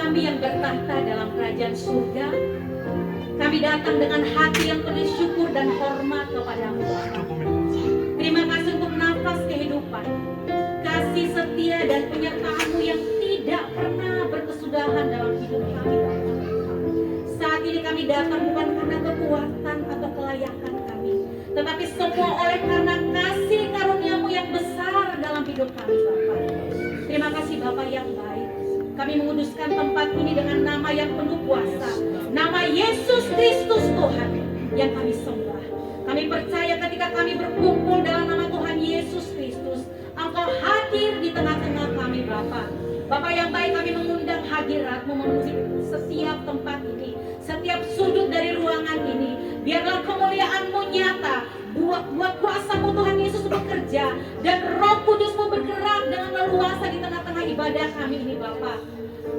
kami yang bertahta dalam kerajaan surga. Kami datang dengan hati yang penuh syukur dan hormat kepadamu. Terima kasih untuk nafas kehidupan, kasih setia dan penyertaan-Mu yang tidak pernah berkesudahan dalam hidup kami. Saat ini kami datang bukan karena kekuatan atau kelayakan kami, tetapi semua oleh karena kasih karunia-Mu yang besar dalam hidup kami, Bapa. Terima kasih Bapa yang baik. Kami menguduskan tempat ini dengan nama yang penuh kuasa, nama Yesus Kristus Tuhan yang kami sembah. Kami percaya ketika kami berkumpul dalam nama Tuhan Yesus Kristus, Engkau hadir di tengah-tengah kami, Bapa. Bapa yang baik, kami mengundang hadirat-Mu memenuhi setiap tempat ini, setiap sudut dari ruangan ini. Biarlah kemuliaan-Mu nyata, buat kuasa-Mu Tuhan Yesus bekerja, dan Roh Kudus-Mu bergerak dengan leluasa di tengah-tengah ibadah kami ini, Bapa.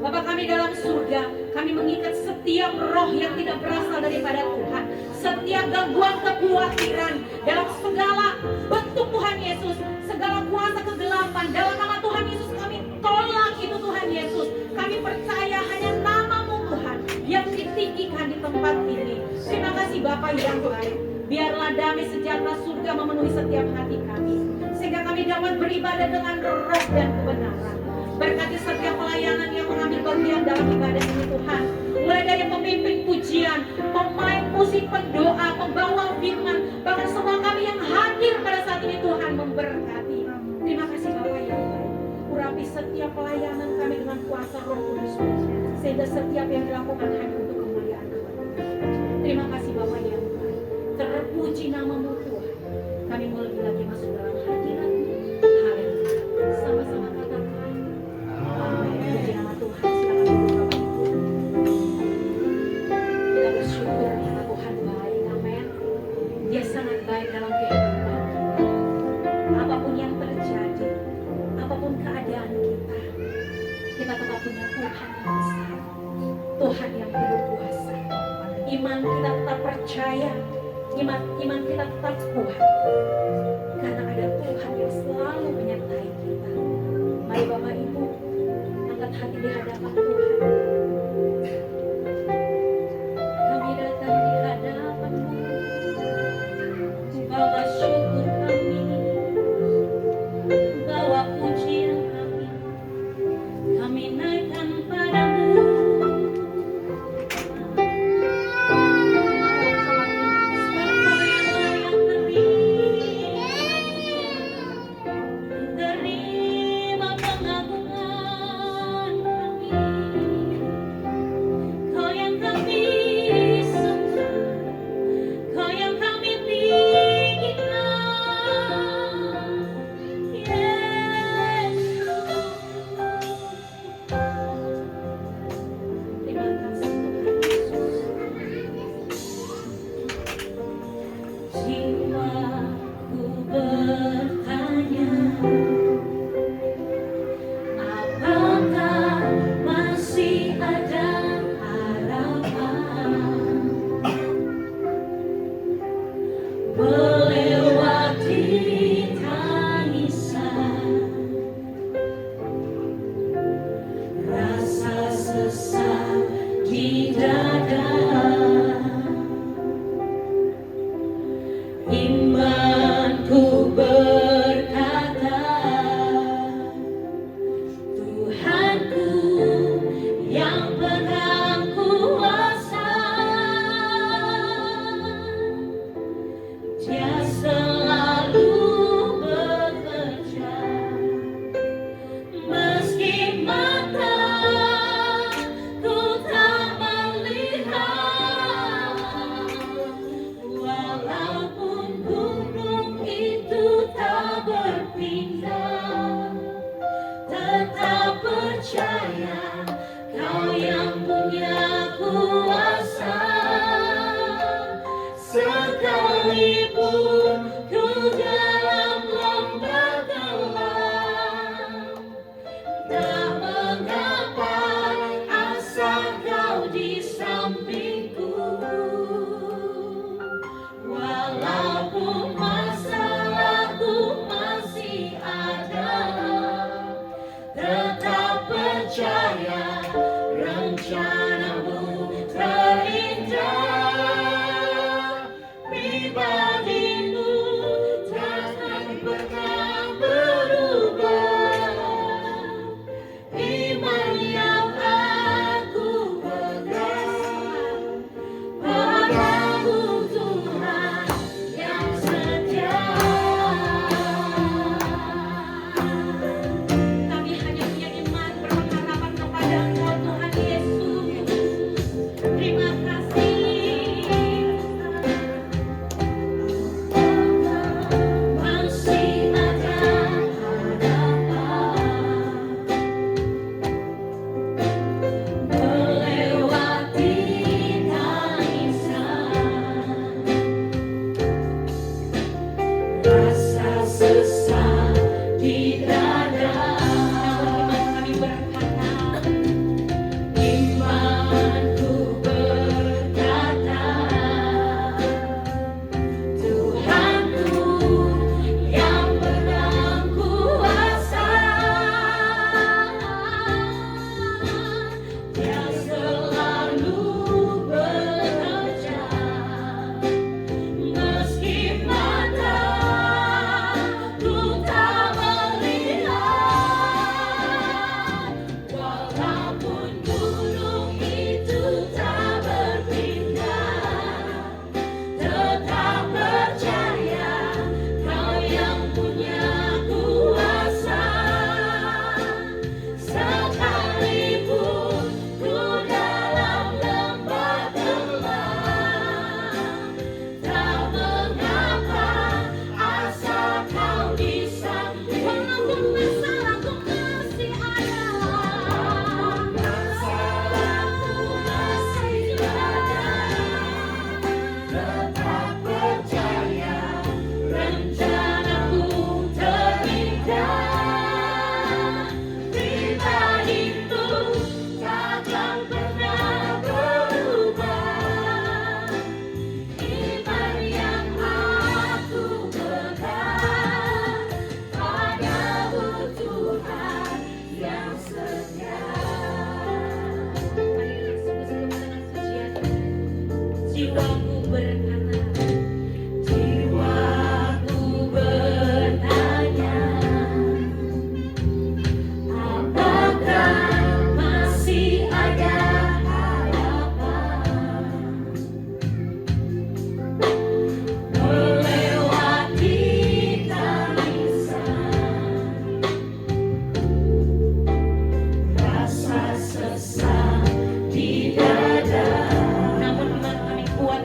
Bapa kami dalam surga, kami mengikat setiap roh yang tidak berasal daripada Tuhan, setiap gangguan kekhawatiran dalam segala bentuk Tuhan Yesus, segala kuasa kegelapan dalam nama Tuhan Yesus kami tolak itu Tuhan Yesus. Kami percaya hanya nama-Mu Tuhan yang ditinggikan di tempat ini. Terima kasih Bapa yang baik. Biarlah damai sejahtera surga memenuhi setiap hati kami, sehingga kami dapat beribadah dengan roh dan kebenaran. Berkati setiap pelayanan yang mengambil bagian dalam ibadah ini Tuhan, mulai dari pemimpin pujian, pemain musik, pendoa, pembawa firman, bahkan semua kami yang hadir pada saat ini Tuhan memberkati. Terima kasih Bapa yang baik. Urapi setiap pelayanan kami dengan kuasa Roh Kudus, sehingga setiap yang dilakukan hanya untuk kemuliaan Tuhan. Terima kasih Bapa yang baik. Terpuji nama-Mu Tuhan. Kami mau lebih lagi masuk dalam hadirat-Mu. Haleluya. Sama-sama katakan amin. Puji nama Tuhan. Silakan duduk Bapak Ibu. Kita bersyukur karena Tuhan baik. Amin. Dia sangat baik dalam kehidupan kita. Apapun yang terjadi, apapun keadaan kita tetap punya Tuhan yang besar, Tuhan yang penuh kuasa. Iman kita tetap percaya, iman kita tetap kuat, karena ada Tuhan yang selalu menyertai kita. Mari Bapak Ibu, angkat hati di hadapan Tuhan. Kami datang di hadapan-Mu, bawa syukur kami, bawa pujian kami naikkan padamu. Tetap percaya. rencanamu terindah, pribadimu takkan pernah berubah. Iman yang aku pegang padamu Tuhan yang setia. Kami hanya punya iman berpengharapan kepada Engkau Tuhan Yesus. Terima kasih. Masih ada harapan melewati tangisan, rasa sesak di dada. Namun iman kami berkata, imanku berkata, Tuhanku yang pegang kuasa, Dia selalu bekerja meski mataku tak melihat. Walaupun gunung itu tak berpindah, tetap percaya Kau yang punya kuasa. Sekalipun ku dalam lembah gelap, tak mengapa asal Kau di samping. Walaupun masalahku masih ada, tetap percaya rencanamu terindah, pribadimu takkan pernah berubah. Iman yang aku pegang padamu Tuhan yang setia. Mari langsung bersama dengan pujian. Jiwaku berkata, jiwaku bertanya, apakah masih ada harapan melewati tangisan, rasa sesak di dada. Namun iman kami kuat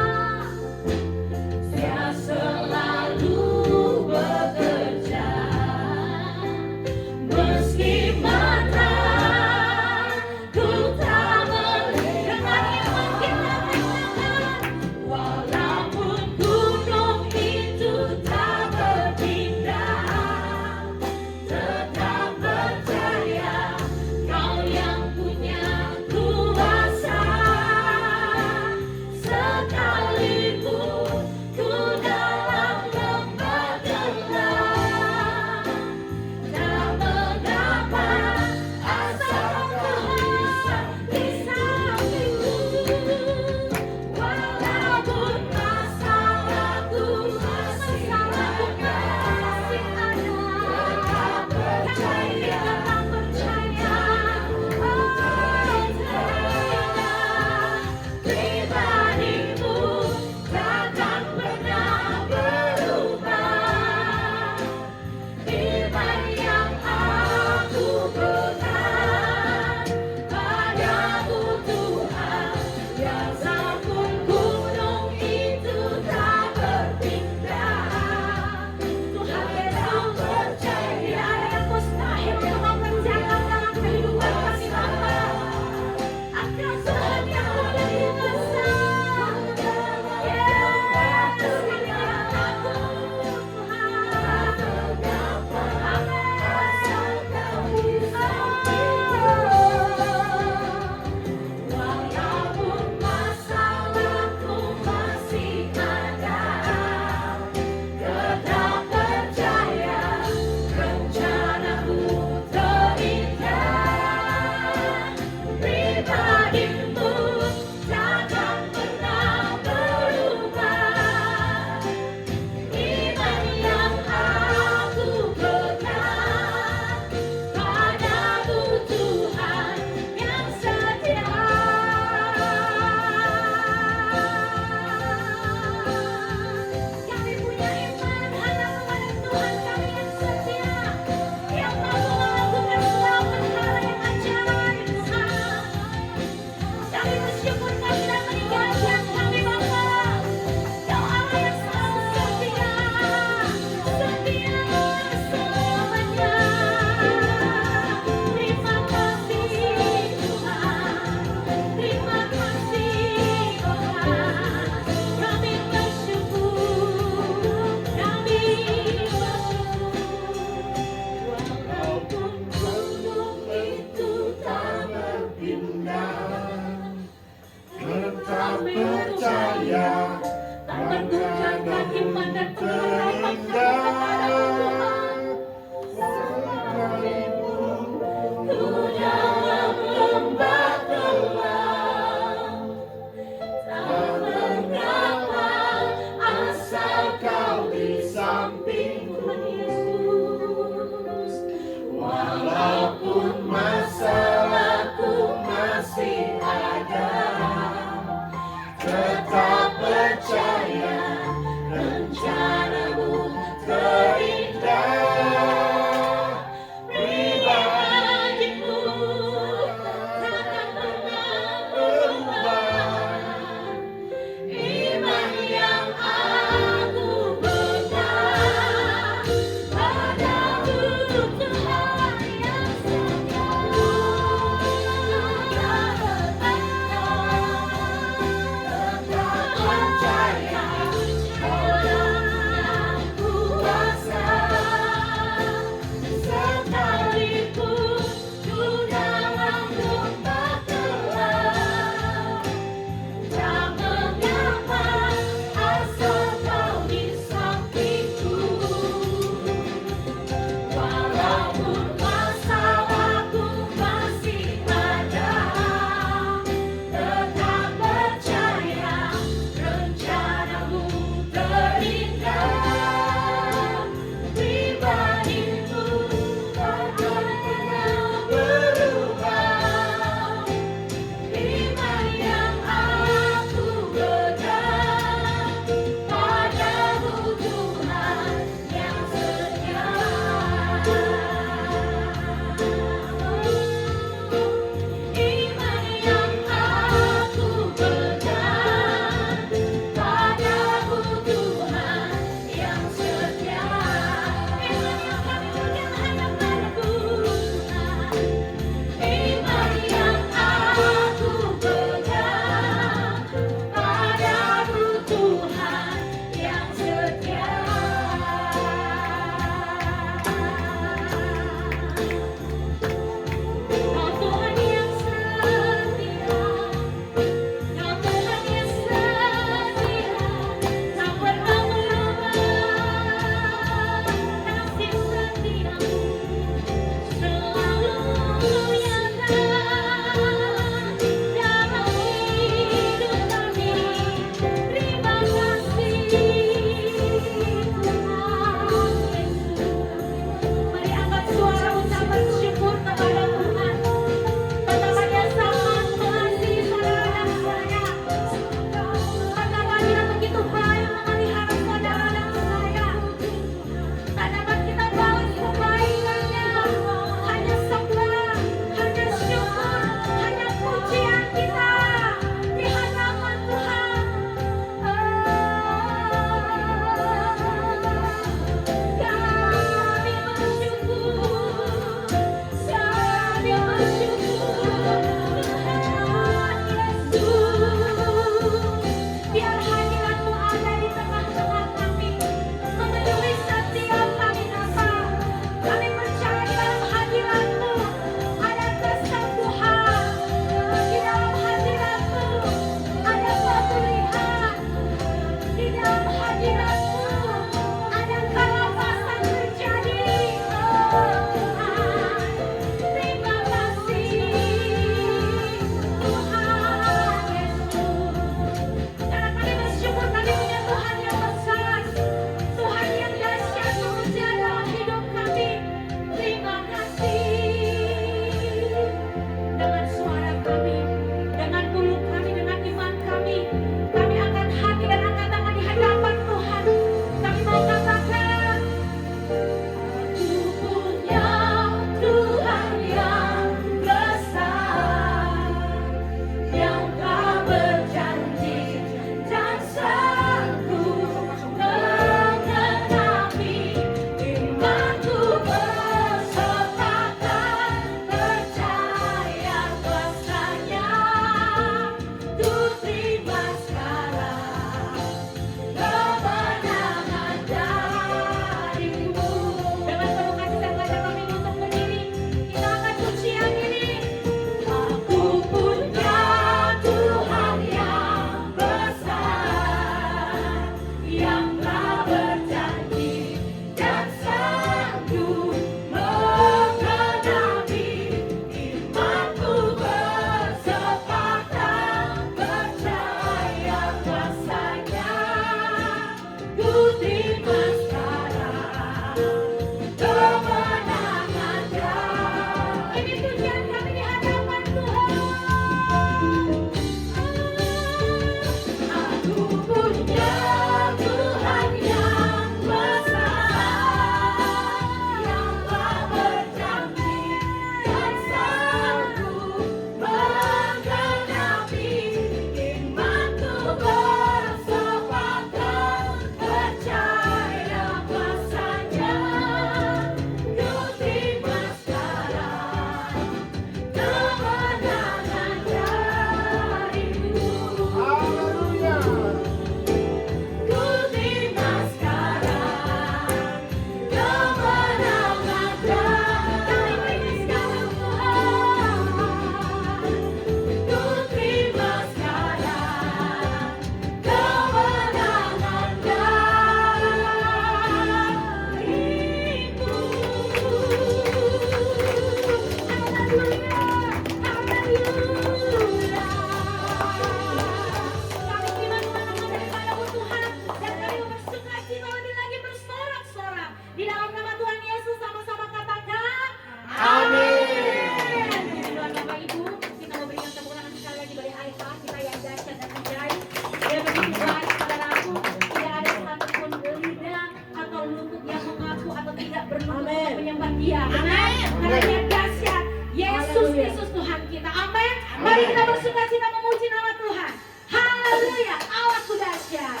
Yesus Tuhan kita. Amin. Mari kita bersuka-cita memuji nama Tuhan. Haleluya. Allahku dahsyat.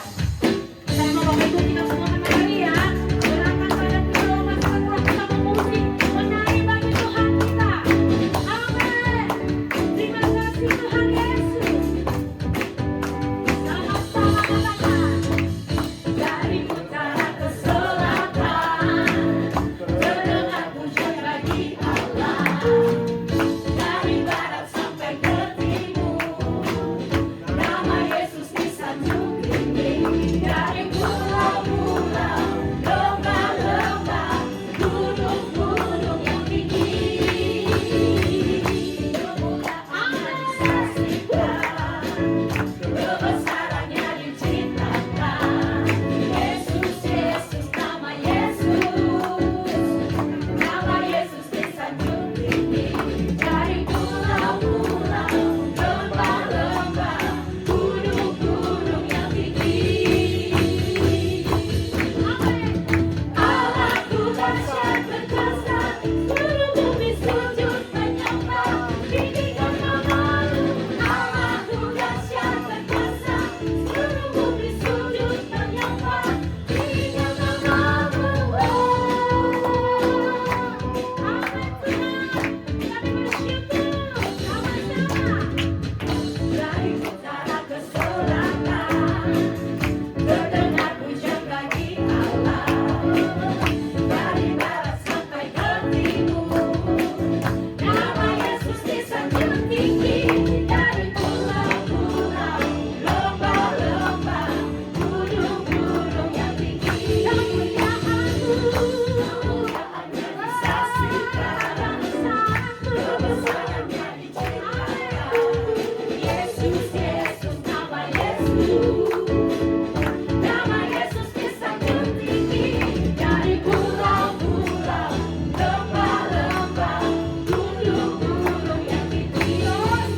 Saya mau mengikuti kita semua kembali ya. Gerakan badan kita, masukkan roh kita memuji, menyanyi bagi Tuhan kita. Amin. Terima kasih Tuhan Yesus. Sama-sama katakan. Dari utara ke selatan, terdengar pujian bagi Allah. Dari barat sampai ke timur, nama Yesus disanjung tinggi. Dari pulau-pulau, lembah-lembah, gunung-gunung yang tinggi, kemuliaan disaksikan, kebesarannya diceritakan. Yesus, Yesus, nama Yesus disanjung tinggi. Dari pulau-pulau, lembah-lembah, gunung-gunung yang tinggi. Amin. Allahku dahsyat perkasa, seluruh bumi sujud menyembah, tinggikan namamu. Allahku dahsyat perkasa, seluruh bumi sujud menyembah, tinggikan namamu. Amin Tuhan, kami bersyukur sama-sama. Dari utara ke selatan, terdengar pujian bagi Allah. Dari barat sampai ke timur, nama Yesus disanjung tinggi. Dari pulau-pulau, lembah-lembah, gunung-gunung yang tinggi, kemuliaannya disaksikan, kebesarannya diceritakan. Yesus, Yesus, nama Yesus disanjung tinggi. Dari pulau-pulau, lembah-lembah, gunung-gunung yang tinggi, kemuliaannya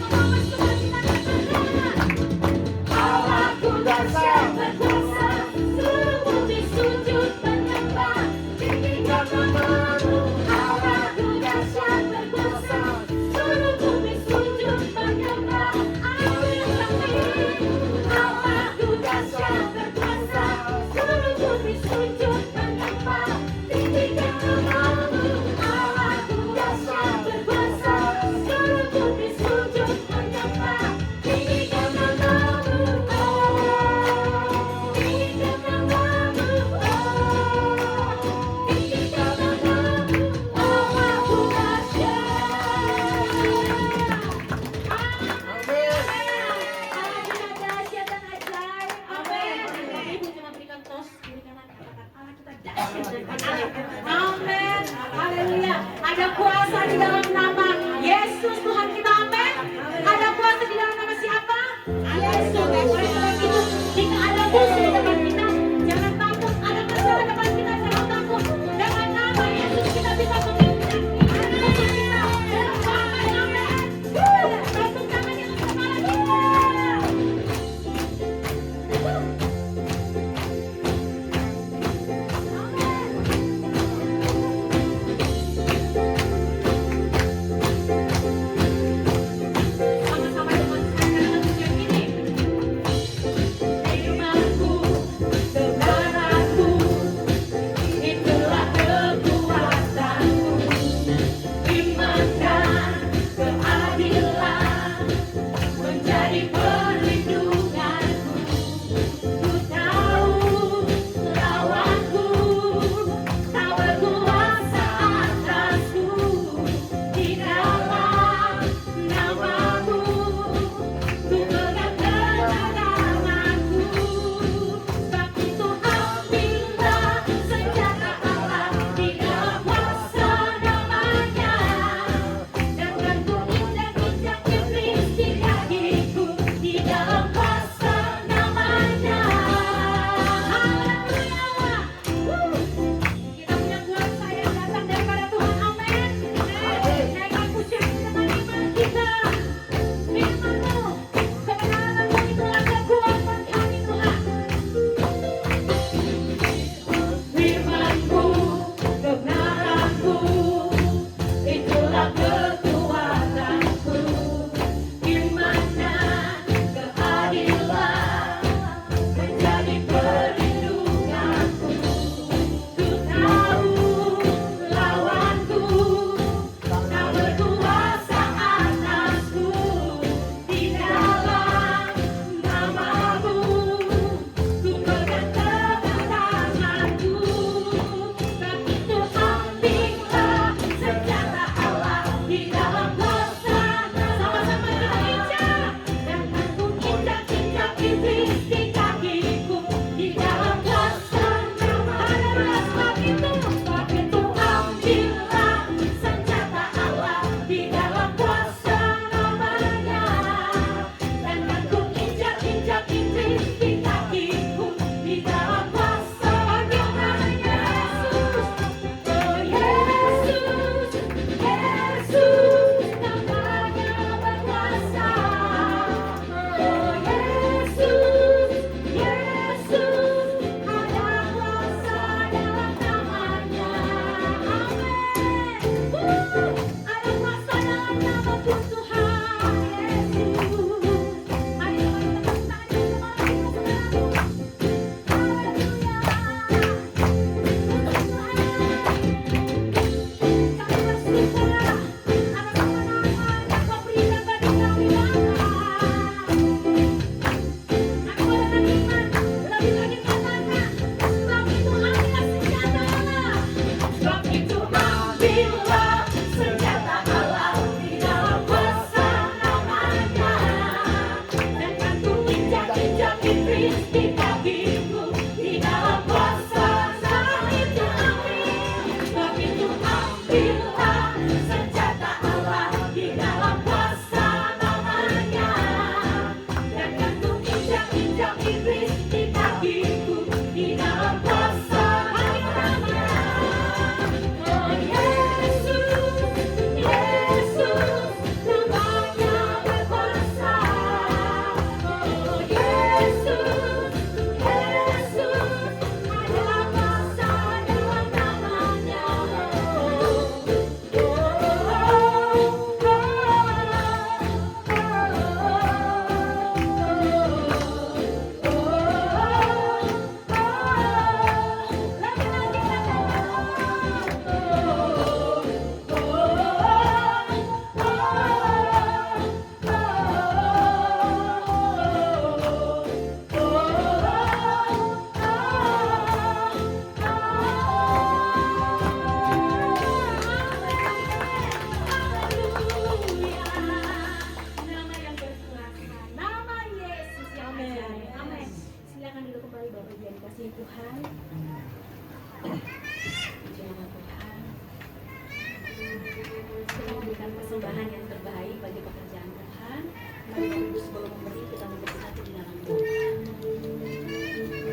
sebelum memberi kita bersatu di dalam doa.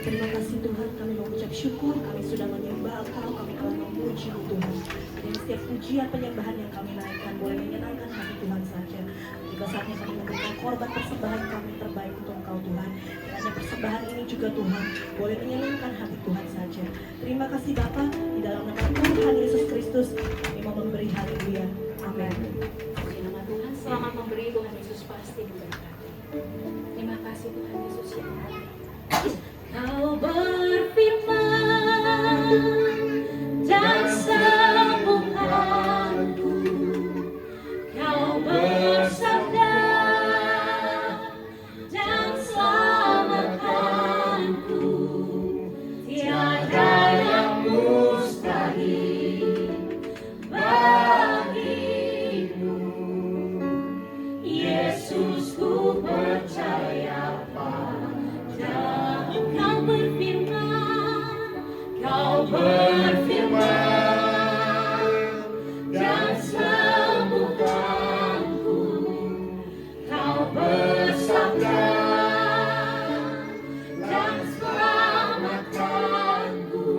Terima kasih Tuhan, kami mengucap syukur, kami sudah menyembah Engkau, kami akan memuji Tuhan. Dan setiap pujian penyembahan yang kami naikkan boleh menyenangkan hati Tuhan saja. Jika saatnya kami memberikan korban persembahan kami terbaik untuk Engkau Tuhan. Kiranya persembahan ini juga Tuhan boleh menyenangkan hati Tuhan saja. Terima kasih Bapa, di dalam nama Tuhan Yesus Kristus kami mau memberi haleluya. Amin. Di nama Tuhan, selamat memberi, Tuhan Yesus pasti diberkati. Terima kasih Tuhan Yesus yang baik. Kau berfirman dan sembuhkanku, Kau bersabda dan selamatkanku. Tiada yang mustahil bagimu, Yesus, ku percaya padamu. Kau berfirman dan sembuhkanku, Kau bersabda dan selamatkanku.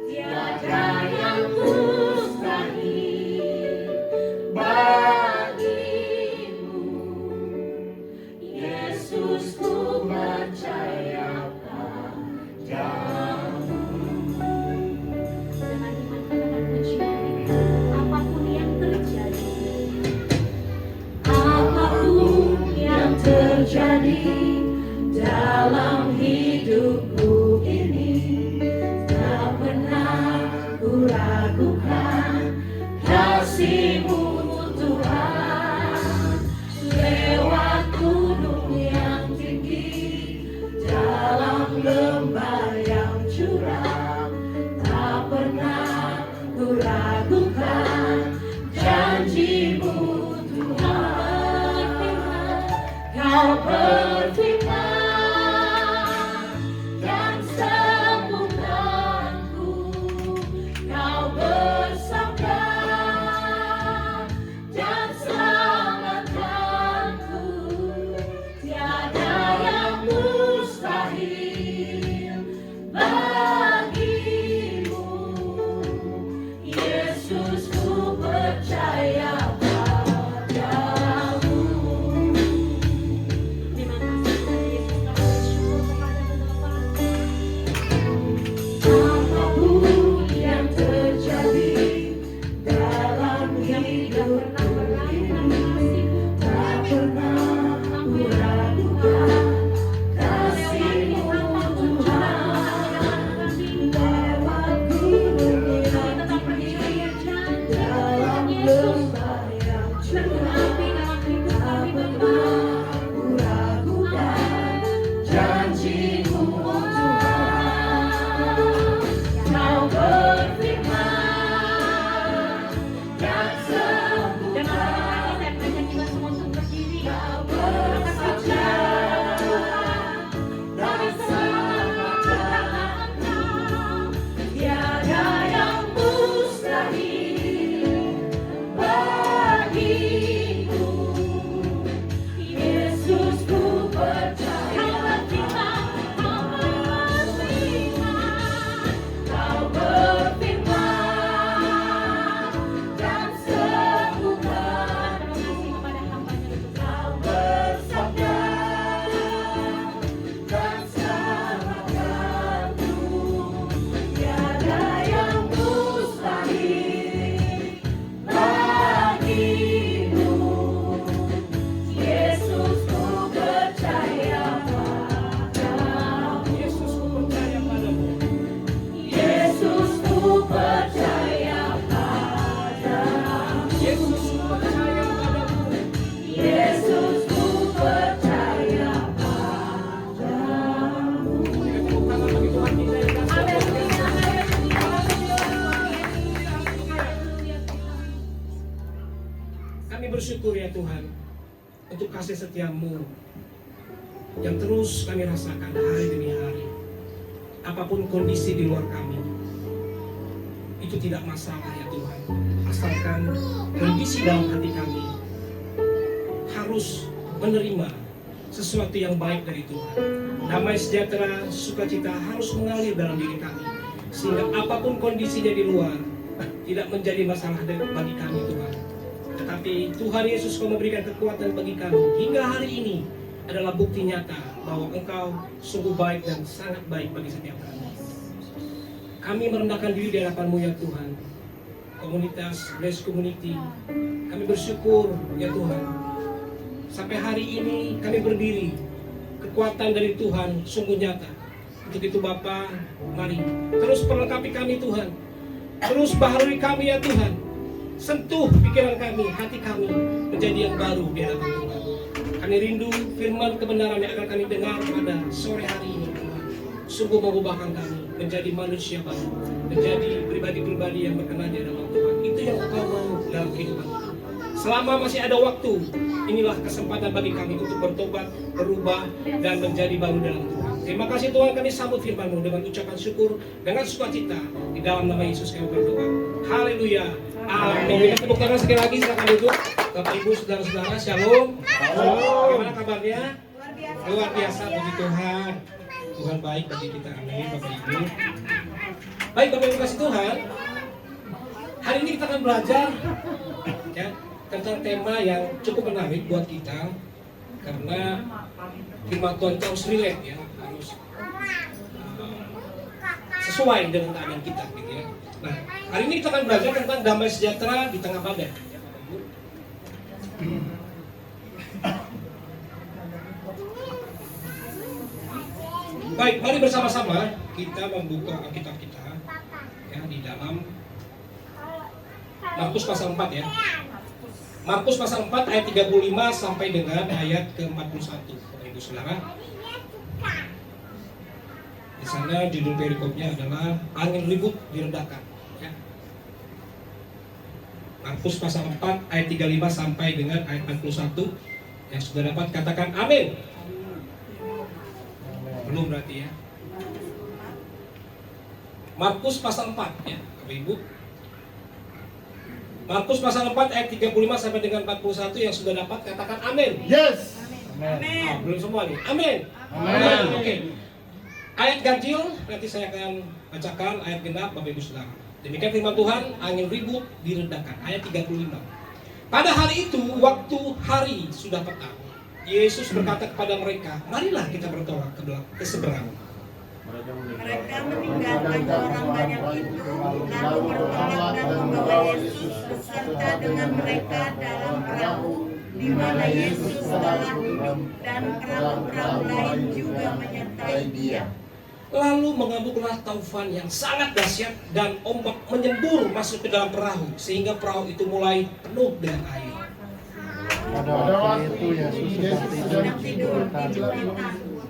Tiada yang mustahil bagimu, Yesus, ku percaya padamu. Dengan iman katakan pujian itu, apapun yang terjadi, apapun yang terjadi dalam hidupku ini, tak pernah ku ragukan kasih-Mu Tuhan. Lewat gunung yang tinggi, dalam lembah yang curam, tak pernah ku ragukan janji-Mu Tuhan. Kau berfirman dan sembuhkanku, Kau bersabda dan selamatkanku. Tiada yang mustahil bagimu, Yesus, ku percaya padamu. Terima kasih Tuhan Yesus, kami bersyukur kepada-Mu Bapa. Apapun yang terjadi dalam hidupku ini, tak pernah ku ragukan kasih-Mu Tuhan. Lewat gunung yang tinggi, dalam lembah yang curam, tak pernah ku ragukan janji-Mu Tuhan. Kau berfirman dan sembuhkan, Kau bersabda dan selamatkan. Tiada yang mustahil bagimu, Yesus, ku percaya. Kau berfirman dan sembuhkan, Kau bersabda dan selamatkanku. Tiada yang mustahil bagimu, Yesus, ku percaya padamu. Yesus, ku percaya padamu. Yesus, ku percaya padamu. Yesus, ku percaya padamu. Yesus, ku percaya padamu. Haleluya, Kami bersyukur ya Tuhan untuk kasih setia-Mu yang terus kami rasakan hari demi hari. Apapun kondisi di luar kami, itu tidak masalah ya Tuhan. Asalkan kondisi dalam hati kami harus menerima sesuatu yang baik dari Tuhan. Damai sejahtera, sukacita harus mengalir dalam diri kami, sehingga apapun kondisinya di luar tidak menjadi masalah bagi kami Tuhan. Tetapi Tuhan Yesus kau memberikan kekuatan bagi kami hingga hari ini adalah bukti nyata bahwa Engkau sungguh baik dan sangat baik bagi setiap kami. Kami merendahkan diri di hadapan-Mu ya Tuhan. Komunitas Blessed Community, kami bersyukur ya Tuhan. Sampai hari ini kami berdiri, kekuatan dari Tuhan sungguh nyata. Untuk itu Bapa, mari terus perlengkapi kami Tuhan. Terus baharui kami ya Tuhan. Sentuh pikiran kami, hati kami menjadi yang baru di hadapan Tuhan. Kami rindu firman kebenaran yang akan kami dengar pada sore hari ini Tuhan. Sungguh mengubahkan kami menjadi manusia baru, menjadi pribadi-pribadi yang berkenan di hadapan Tuhan. Itu yang Engkau mau dalam kehidupan kita. Selama masih ada waktu, inilah kesempatan bagi kami untuk bertobat, berubah, dan menjadi baru dalam Tuhan. Terima kasih Tuhan, kami sambut firman-Mu dengan ucapan syukur, dengan sukacita. Di dalam nama Yesus kami berdoa. Haleluya. Amin. Kita tepuk tangan sekali lagi, silakan duduk. Bapak Ibu, saudara-saudara, shalom. Bagaimana kabarnya? Luar biasa, puji Tuhan. Tuhan baik bagi kita. Amin, Bapak Ibu. Baik, Bapak Ibu kasih Tuhan. Hari ini kita akan belajar ya, tentang tema yang cukup menarik buat kita, karena firman Tuhan itu harus relate ya, harus sesuai dengan keadaan kita gitu ya. Nah, hari ini kita akan belajar tentang damai sejahtera di tengah badai. Baik, mari bersama-sama kita membuka Alkitab kita ya, di dalam Markus pasal 4 ya. Markus pasal 4 ayat 35 sampai dengan ayat ke-41. Bapak Ibu Saudara. Di sana judul perikopnya adalah angin ribut diredakan ya. Markus pasal 4 ayat 35 sampai dengan ayat 41. Yang sudah dapat katakan amin. Belum berarti ya. Markus pasal 4 ya, Bapak Ibu. Markus pasal 4 ayat 35 sampai dengan 41 yang sudah dapat katakan amin. Yes. Amin. Belum semua nih. Amin. Amin. Oke. Ayat ganjil nanti saya akan bacakan, ayat genap Bapak Ibu Saudara. Demikian firman Tuhan, angin ribut diredakan. Ayat 35. Pada hari itu, waktu hari sudah petang, Yesus berkata kepada mereka, marilah kita bertolak ke seberang. Mereka meninggalkan orang banyak itu, lalu bertolak dan membawa Yesus beserta dengan mereka dalam perahu, di mana Yesus telah duduk, dan perahu-perahu lain juga menyertai Dia. Lalu mengamuklah taufan yang sangat dahsyat dan ombak menyembur masuk ke dalam perahu, sehingga perahu itu mulai penuh dengan air. Pada waktu itu Yesus sedang tidur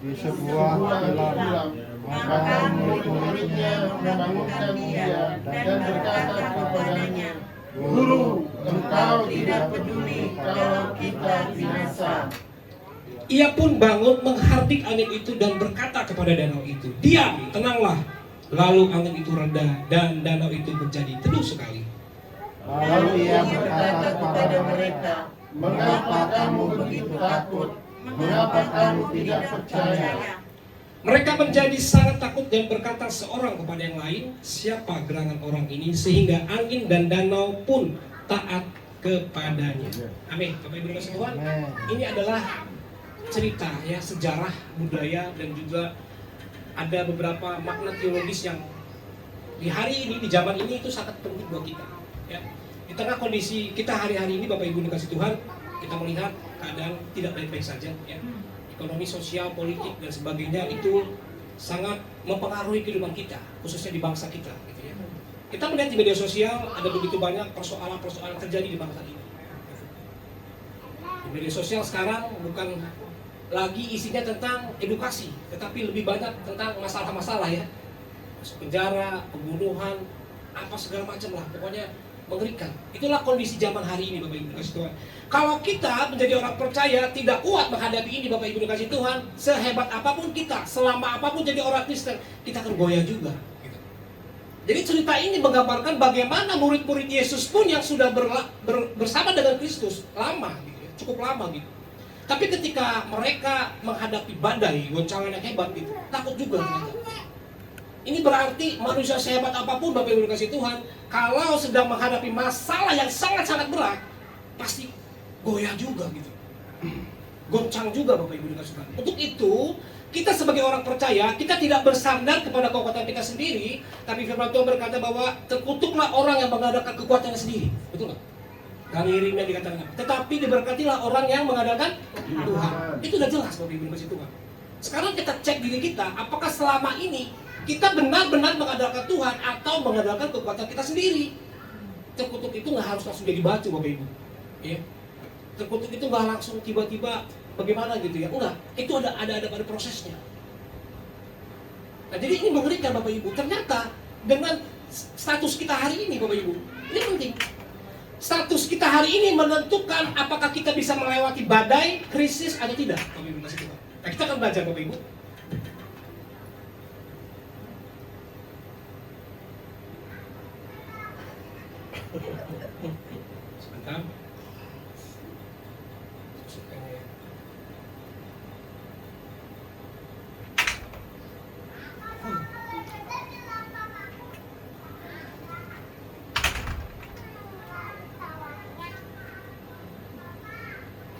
di sebuah vilah. Maka murid-muridnya membangunkan Dia dan berkata kepadanya, Guru, Engkau tidak peduli kalau kita binasa. Ia pun bangun menghardik angin itu dan berkata kepada danau itu, diam, tenanglah. Lalu angin itu reda dan danau itu menjadi teduh sekali. Lalu Ia berkata kepada mereka, mengapa kamu begitu takut? Mengapa kamu tidak percaya? Mereka menjadi sangat takut dan berkata seorang kepada yang lain, siapa gerangan orang ini sehingga angin dan danau pun taat kepadanya. Amin. Bapak Ibu kasih Tuhan, ini adalah cerita ya, sejarah, budaya, dan juga ada beberapa makna teologis yang di hari ini, di zaman ini itu sangat penting buat kita ya. Di tengah kondisi kita hari-hari ini Bapak Ibu dikasih Tuhan, kita melihat keadaan tidak baik-baik saja ya. Ekonomi, sosial, politik, dan sebagainya itu sangat mempengaruhi kehidupan kita, khususnya di bangsa kita gitu ya. Kita melihat di media sosial ada begitu banyak persoalan-persoalan terjadi di bangsa ini. Di media sosial sekarang bukan lagi isinya tentang edukasi, tetapi lebih banyak tentang masalah-masalah ya. Masuk penjara, pembunuhan, apa segala macam lah, pokoknya mengerikan. Itulah kondisi zaman hari ini Bapak Ibu kasih Tuhan. Kalau kita menjadi orang percaya tidak kuat menghadapi ini Bapak Ibu kasih Tuhan, sehebat apapun kita, selama apapun jadi orang Kristen, kita akan goyah juga. Gitu. Jadi cerita ini menggambarkan bagaimana murid-murid Yesus pun yang sudah bersama dengan Kristus lama, gitu ya, cukup lama gitu. Tapi ketika mereka menghadapi badai, goncangan yang hebat itu, takut juga mereka. Ini berarti manusia sehebat apapun Bapak Ibu dikasih Tuhan, kalau sedang menghadapi masalah yang sangat-sangat berat, pasti goyah juga gitu. Goncang juga Bapak Ibu dikasih Tuhan. Untuk itu, kita sebagai orang percaya, kita tidak bersandar kepada kekuatan kita sendiri, tapi firman Tuhan berkata bahwa terkutuklah orang yang mengadakan kekuatannya sendiri. Betul nggak? Dari Yeremia dikatakan apa? Tetapi diberkatilah orang yang mengadakan Tuhan. Itu udah jelas Bapak Ibu dikasih Tuhan. Sekarang kita cek diri kita, apakah selama ini kita benar-benar mengandalkan Tuhan atau mengandalkan kekuatan kita sendiri. Terkutuk itu nggak harus langsung jadi batu Bapak Ibu. Ya. Terkutuk itu nggak langsung tiba-tiba bagaimana gitu ya. Enggak, itu ada pada prosesnya. Nah, jadi ini mengerikan Bapak Ibu. Ternyata dengan status kita hari ini Bapak Ibu, ini penting. Status kita hari ini menentukan apakah kita bisa melewati badai, krisis atau tidak. Bapak Ibu kasih Tuhan. Nah, kita akan belajar Bapak Ibu. Sebentar.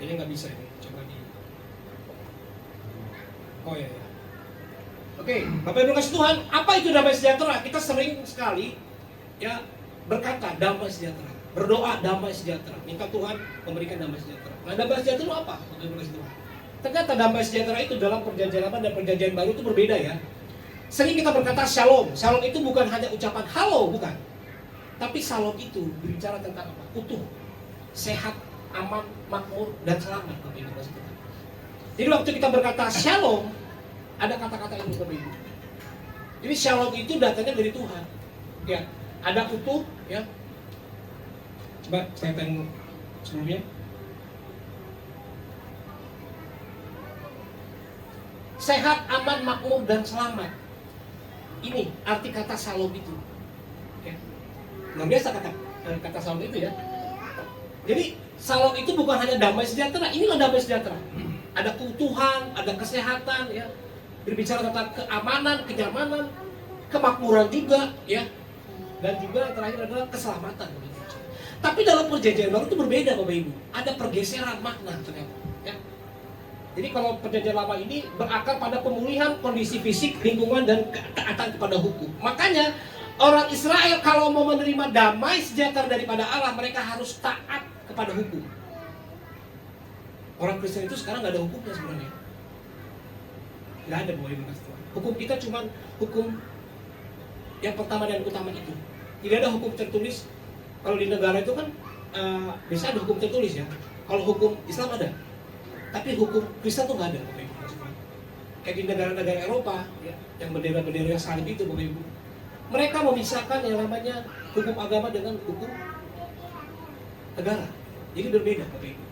Kayaknya nggak bisa ini, coba di. Oh ya. Oke, Bapak Ibu kasih Tuhan, apa itu damai sejahtera? Kita sering sekali ya berkata damai sejahtera, berdoa damai sejahtera, minta Tuhan memberikan damai sejahtera. Nah, damai sejahtera itu apa? Bapak Ibu kasih Tuhan. Ternyata damai sejahtera itu dalam perjanjian lama dan perjanjian baru itu berbeda ya. Sering kita berkata shalom. Shalom itu bukan hanya ucapan halo, bukan. Tapi shalom itu berbicara tentang apa? Utuh, sehat, aman, makmur, dan selamat Bapak Ibu kasih Tuhan. Jadi waktu kita berkata shalom, ada kata-kata ini Bapak Ibu. Jadi shalom itu datangnya dari Tuhan. Ya, ada utuh, ya. Coba saya tanya sebelumnya. Sehat, aman, makmur, dan selamat. Ini arti kata shalom itu. Ya. Luar biasa kata shalom itu ya. Jadi shalom itu bukan hanya damai sejahtera, inilah damai sejahtera. Ada keutuhan, ada kesehatan, ya. Berbicara tentang keamanan, kenyamanan, kemakmuran juga, ya. Dan juga yang terakhir adalah keselamatan. Tapi dalam perjanjian baru itu berbeda Bapak Ibu. Ada pergeseran makna ternyata. Ya. Jadi kalau perjanjian lama ini berakar pada pemulihan kondisi fisik, lingkungan, dan ketaatan kepada hukum. Makanya orang Israel kalau mau menerima damai sejahtera daripada Allah, mereka harus taat kepada hukum. Orang Kristen itu sekarang nggak ada hukumnya sebenarnya. Nggak ada Bapak Ibu kasih Tuhan. Hukum kita cuma hukum yang pertama dan utama itu. Tidak ada hukum tertulis. Kalau di negara itu kan bisa ada hukum tertulis ya. Kalau hukum Islam ada. Tapi hukum Kristen tuh nggak ada Bapak Ibu kasih Tuhan. Kayak di negara-negara Eropa ya, yang bendera-bendera salib itu Bapak Ibu. Mereka memisahkan yang namanya hukum agama dengan hukum negara. Jadi berbeda Bapak Ibu.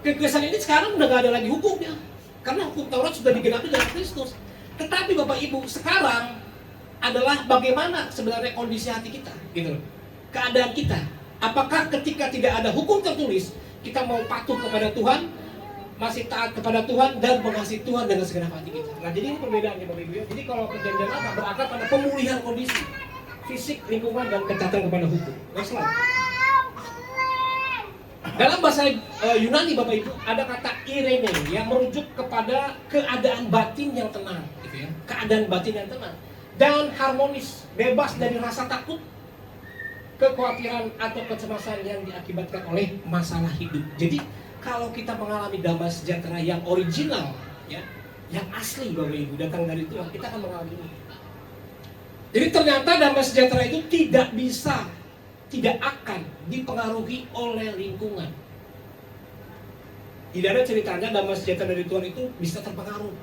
Kekristenan ini sekarang udah gak ada lagi hukumnya. Karena hukum Taurat sudah digenapi dalam Kristus. Tetapi Bapak Ibu, sekarang adalah bagaimana sebenarnya kondisi hati kita, gitu loh. Keadaan kita. Apakah ketika tidak ada hukum tertulis, kita mau patuh kepada Tuhan, masih taat kepada Tuhan, dan mengasihi Tuhan dengan segenap hati kita. Nah, jadi ini perbedaannya Bapak Ibu. Jadi kalau perjanjian lama berakar pada pemulihan kondisi fisik, lingkungan, dan ketaatan kepada hukum. Masalah. Dalam bahasa Yunani Bapak Ibu ada kata irene yang merujuk kepada keadaan batin yang tenang, gitu ya. Keadaan batin yang tenang dan harmonis, bebas dari rasa takut, kekhawatiran atau kecemasan yang diakibatkan oleh masalah hidup. Jadi kalau kita mengalami damai sejahtera yang original, ya, yang asli Bapak Ibu datang dari Tuhan, kita akan mengalami ini. Jadi ternyata damai sejahtera itu tidak akan dipengaruhi oleh lingkungan. Tidak ada ceritanya damai sejahtera dari Tuhan itu bisa terpengaruh.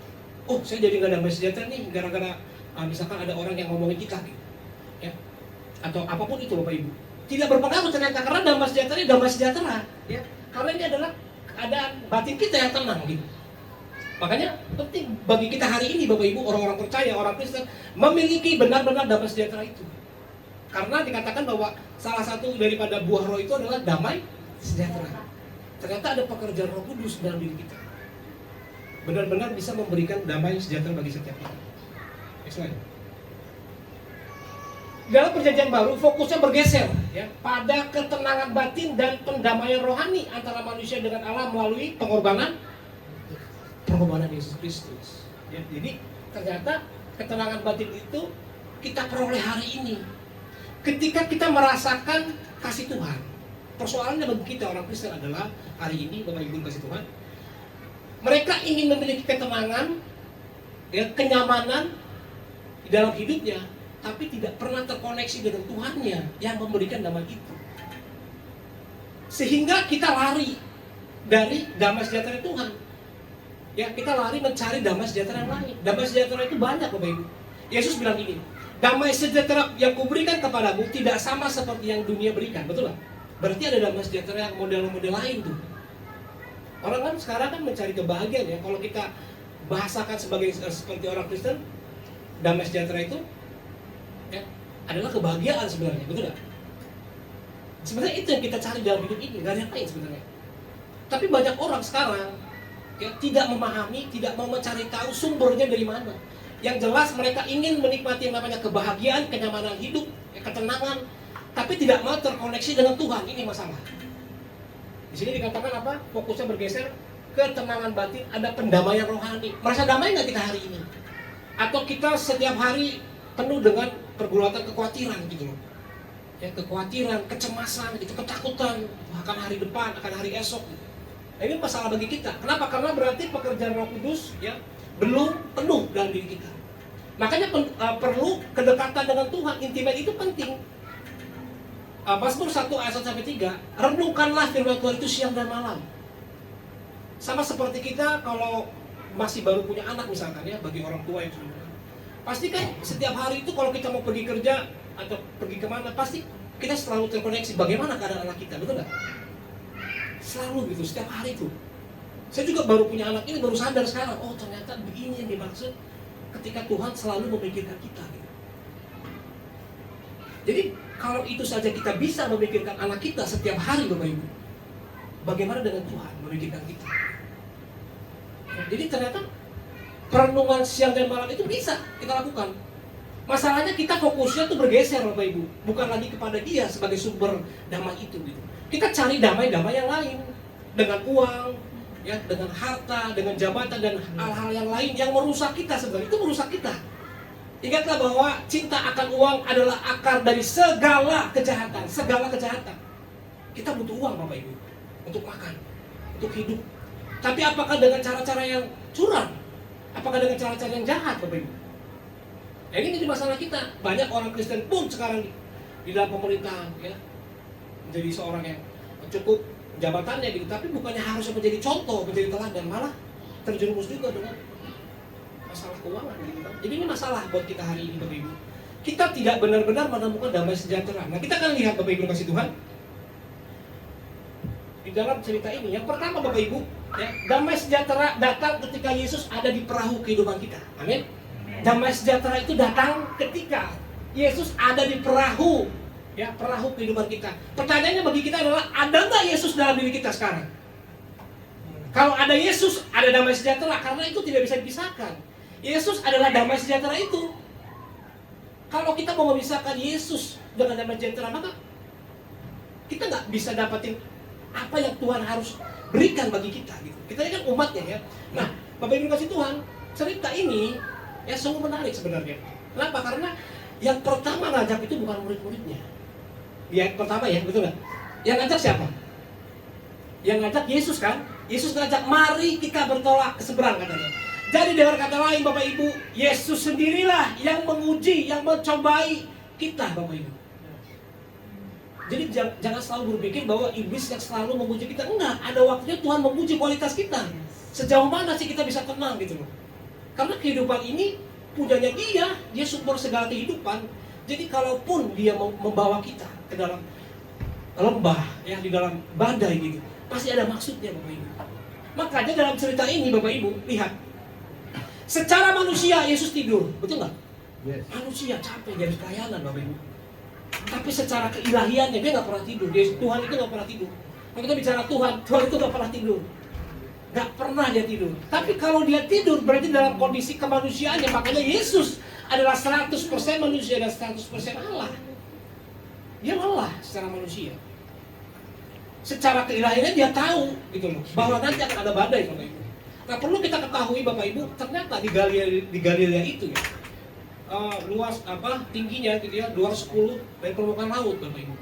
Oh, saya jadi nggak damai sejahtera nih gara-gara misalkan ada orang yang ngomongin kita, gitu. Ya. Atau apapun itu Bapak Ibu. Tidak berpengaruh ternyata karena damai sejahtera, ya. Karena ini adalah keadaan batin kita yang tenang, gitu. Makanya penting bagi kita hari ini Bapak Ibu, orang-orang percaya, orang Kristen memiliki benar-benar damai sejahtera itu. Karena dikatakan bahwa salah satu daripada buah roh itu adalah damai sejahtera. Ternyata ada pekerjaan Roh Kudus dalam diri kita. Benar-benar bisa memberikan damai sejahtera bagi setiap kita. Next slide. Dalam perjanjian baru fokusnya bergeser ya pada ketenangan batin dan pendamaian rohani antara manusia dengan Allah melalui pengorbanan Yesus Kristus. Ya, jadi ternyata ketenangan batin itu kita peroleh hari ini ketika kita merasakan kasih Tuhan. Persoalannya bagi kita orang Kristen adalah hari ini Bapak Ibu kasih Tuhan, mereka ingin memiliki ketenangan, ya, kenyamanan di dalam hidupnya, tapi tidak pernah terkoneksi dengan Tuhannya yang memberikan damai itu. Sehingga kita lari dari damai sejahtera Tuhan. Ya, kita lari mencari damai sejahtera yang lain. Damai sejahtera itu banyak Bapak Ibu. Yesus bilang ini, damai sejahtera yang kuberikan kepadamu tidak sama seperti yang dunia berikan. Betul nggak? Berarti ada damai sejahtera yang model-model lain tuh. Orang kan sekarang kan mencari kebahagiaan ya. Kalau kita bahasakan seperti orang Kristen, damai sejahtera itu ya, adalah kebahagiaan sebenarnya, betul nggak? Sebenarnya itu yang kita cari dalam hidup ini, nggak ada yang lain sebenarnya. Tapi banyak orang sekarang ya, tidak memahami, tidak mau mencari tahu sumbernya dari mana. Yang jelas mereka ingin menikmati yang namanya kebahagiaan, kenyamanan hidup, ya, ketenangan, tapi tidak mau terkoneksi dengan Tuhan. Ini masalah. Di sini dikatakan apa? Fokusnya bergeser ketenangan batin, ada pendamaian rohani. Merasa damai nggak kita hari ini? Atau kita setiap hari penuh dengan pergulatan kekhawatiran gitu loh. Ya, kekhawatiran, kecemasan, gitu, ketakutan akan hari depan, akan hari esok gitu. Nah, ini masalah bagi kita. Kenapa? Karena berarti pekerjaan Roh Kudus ya belum penuh dalam diri kita. Makanya perlu kedekatan dengan Tuhan, intimate itu penting. Mazmur 1 ayat 1-3, renungkanlah firman Tuhan itu siang dan malam. Sama seperti kita kalau masih baru punya anak misalkan ya, bagi orang tua yang sudah, pasti kan setiap hari itu kalau kita mau pergi kerja atau pergi kemana, pasti kita selalu terkoneksi bagaimana keadaan anak kita, betul nggak? Selalu gitu, setiap hari itu. Saya juga baru punya anak ini, baru sadar sekarang, oh ternyata begini yang dimaksud ketika Tuhan selalu memikirkan kita gitu. Jadi kalau itu saja kita bisa memikirkan anak kita setiap hari Bapak Ibu, bagaimana dengan Tuhan memikirkan kita? Jadi ternyata perenungan siang dan malam itu bisa kita lakukan. Masalahnya kita fokusnya tuh bergeser Bapak Ibu, bukan lagi kepada Dia sebagai sumber damai itu gitu. Kita cari damai-damai yang lain dengan uang, ya, dengan harta, dengan jabatan dan hal-hal yang lain yang merusak kita sebenarnya. Itu merusak kita. Ingatlah bahwa cinta akan uang adalah akar dari segala kejahatan, segala kejahatan. Kita butuh uang Bapak Ibu untuk makan, untuk hidup. Tapi apakah dengan cara-cara yang curang? Apakah dengan cara-cara yang jahat Bapak Ibu? Nah, ini menjadi masalah kita. Banyak orang Kristen pun sekarang di dalam pemerintahan ya, menjadi seorang yang cukup jabatannya gitu, tapi bukannya harus menjadi contoh, menjadi teladan, malah terjerumus juga dengan masalah keuangan gitu kan. Jadi ini masalah buat kita hari ini Bapak Ibu. Kita tidak benar-benar menemukan damai sejahtera. Nah, kita akan lihat Bapak Ibu kasih Tuhan di dalam cerita ini. Yang pertama Bapak Ibu, ya, damai sejahtera datang ketika Yesus ada di perahu kehidupan kita. Amin. Damai sejahtera itu datang ketika Yesus ada di perahu, ya, perahu kehidupan kita. Pertanyaannya bagi kita adalah, ada nggak Yesus dalam diri kita sekarang? Kalau ada Yesus, ada damai sejahtera, karena itu tidak bisa dipisahkan. Yesus adalah damai sejahtera itu. Kalau kita mau memisahkan Yesus dengan damai sejahtera, maka kita nggak bisa dapatin apa yang Tuhan harus berikan bagi kita gitu. Kita ini kan umatnya ya. Nah, Bapak Ibu kasih Tuhan, cerita ini ya sungguh menarik sebenarnya. Kenapa? Karena yang pertama ngajak itu bukan murid-muridnya. Yang pertama ya, betul nggak? Yang ngajak siapa? Yang ngajak Yesus kan? Yesus ngajak, mari kita bertolak ke seberang katanya. Jadi dengan kata lain Bapak Ibu, Yesus sendirilah yang menguji, yang mencobai kita Bapak Ibu. Jadi jangan selalu berpikir bahwa iblis yang selalu menguji kita. Enggak, ada waktunya Tuhan menguji kualitas kita. Sejauh mana sih kita bisa tenang gitu loh. Karena kehidupan ini punyanya Dia sumber segala kehidupan. Jadi kalaupun Dia mau membawa kita ke dalam lembah, ya, di dalam badai gitu, pasti ada maksudnya Bapak Ibu. Makanya dalam cerita ini Bapak Ibu, lihat. Secara manusia Yesus tidur, betul nggak? Yes. Manusia capek dari pelayanan Bapak Ibu. Tapi secara keilahiannya dia nggak pernah tidur. Tuhan itu nggak pernah tidur. Kalau kita bicara Tuhan, Tuhan itu gak pernah tidur. Gak pernah dia tidur. Tapi kalau dia tidur berarti dalam kondisi kemanusiaannya. Makanya Yesus adalah 100% manusia dan 100% Allah. Dia Allah secara manusia. Secara keilahiannya dia tahu gitu loh, bahwa nanti akan ada badai Bapak Ibu. Nah perlu kita ketahui Bapak Ibu, ternyata di Galilea itu ya, luas tingginya gitu ya 210 dari permukaan laut Bapak Ibu.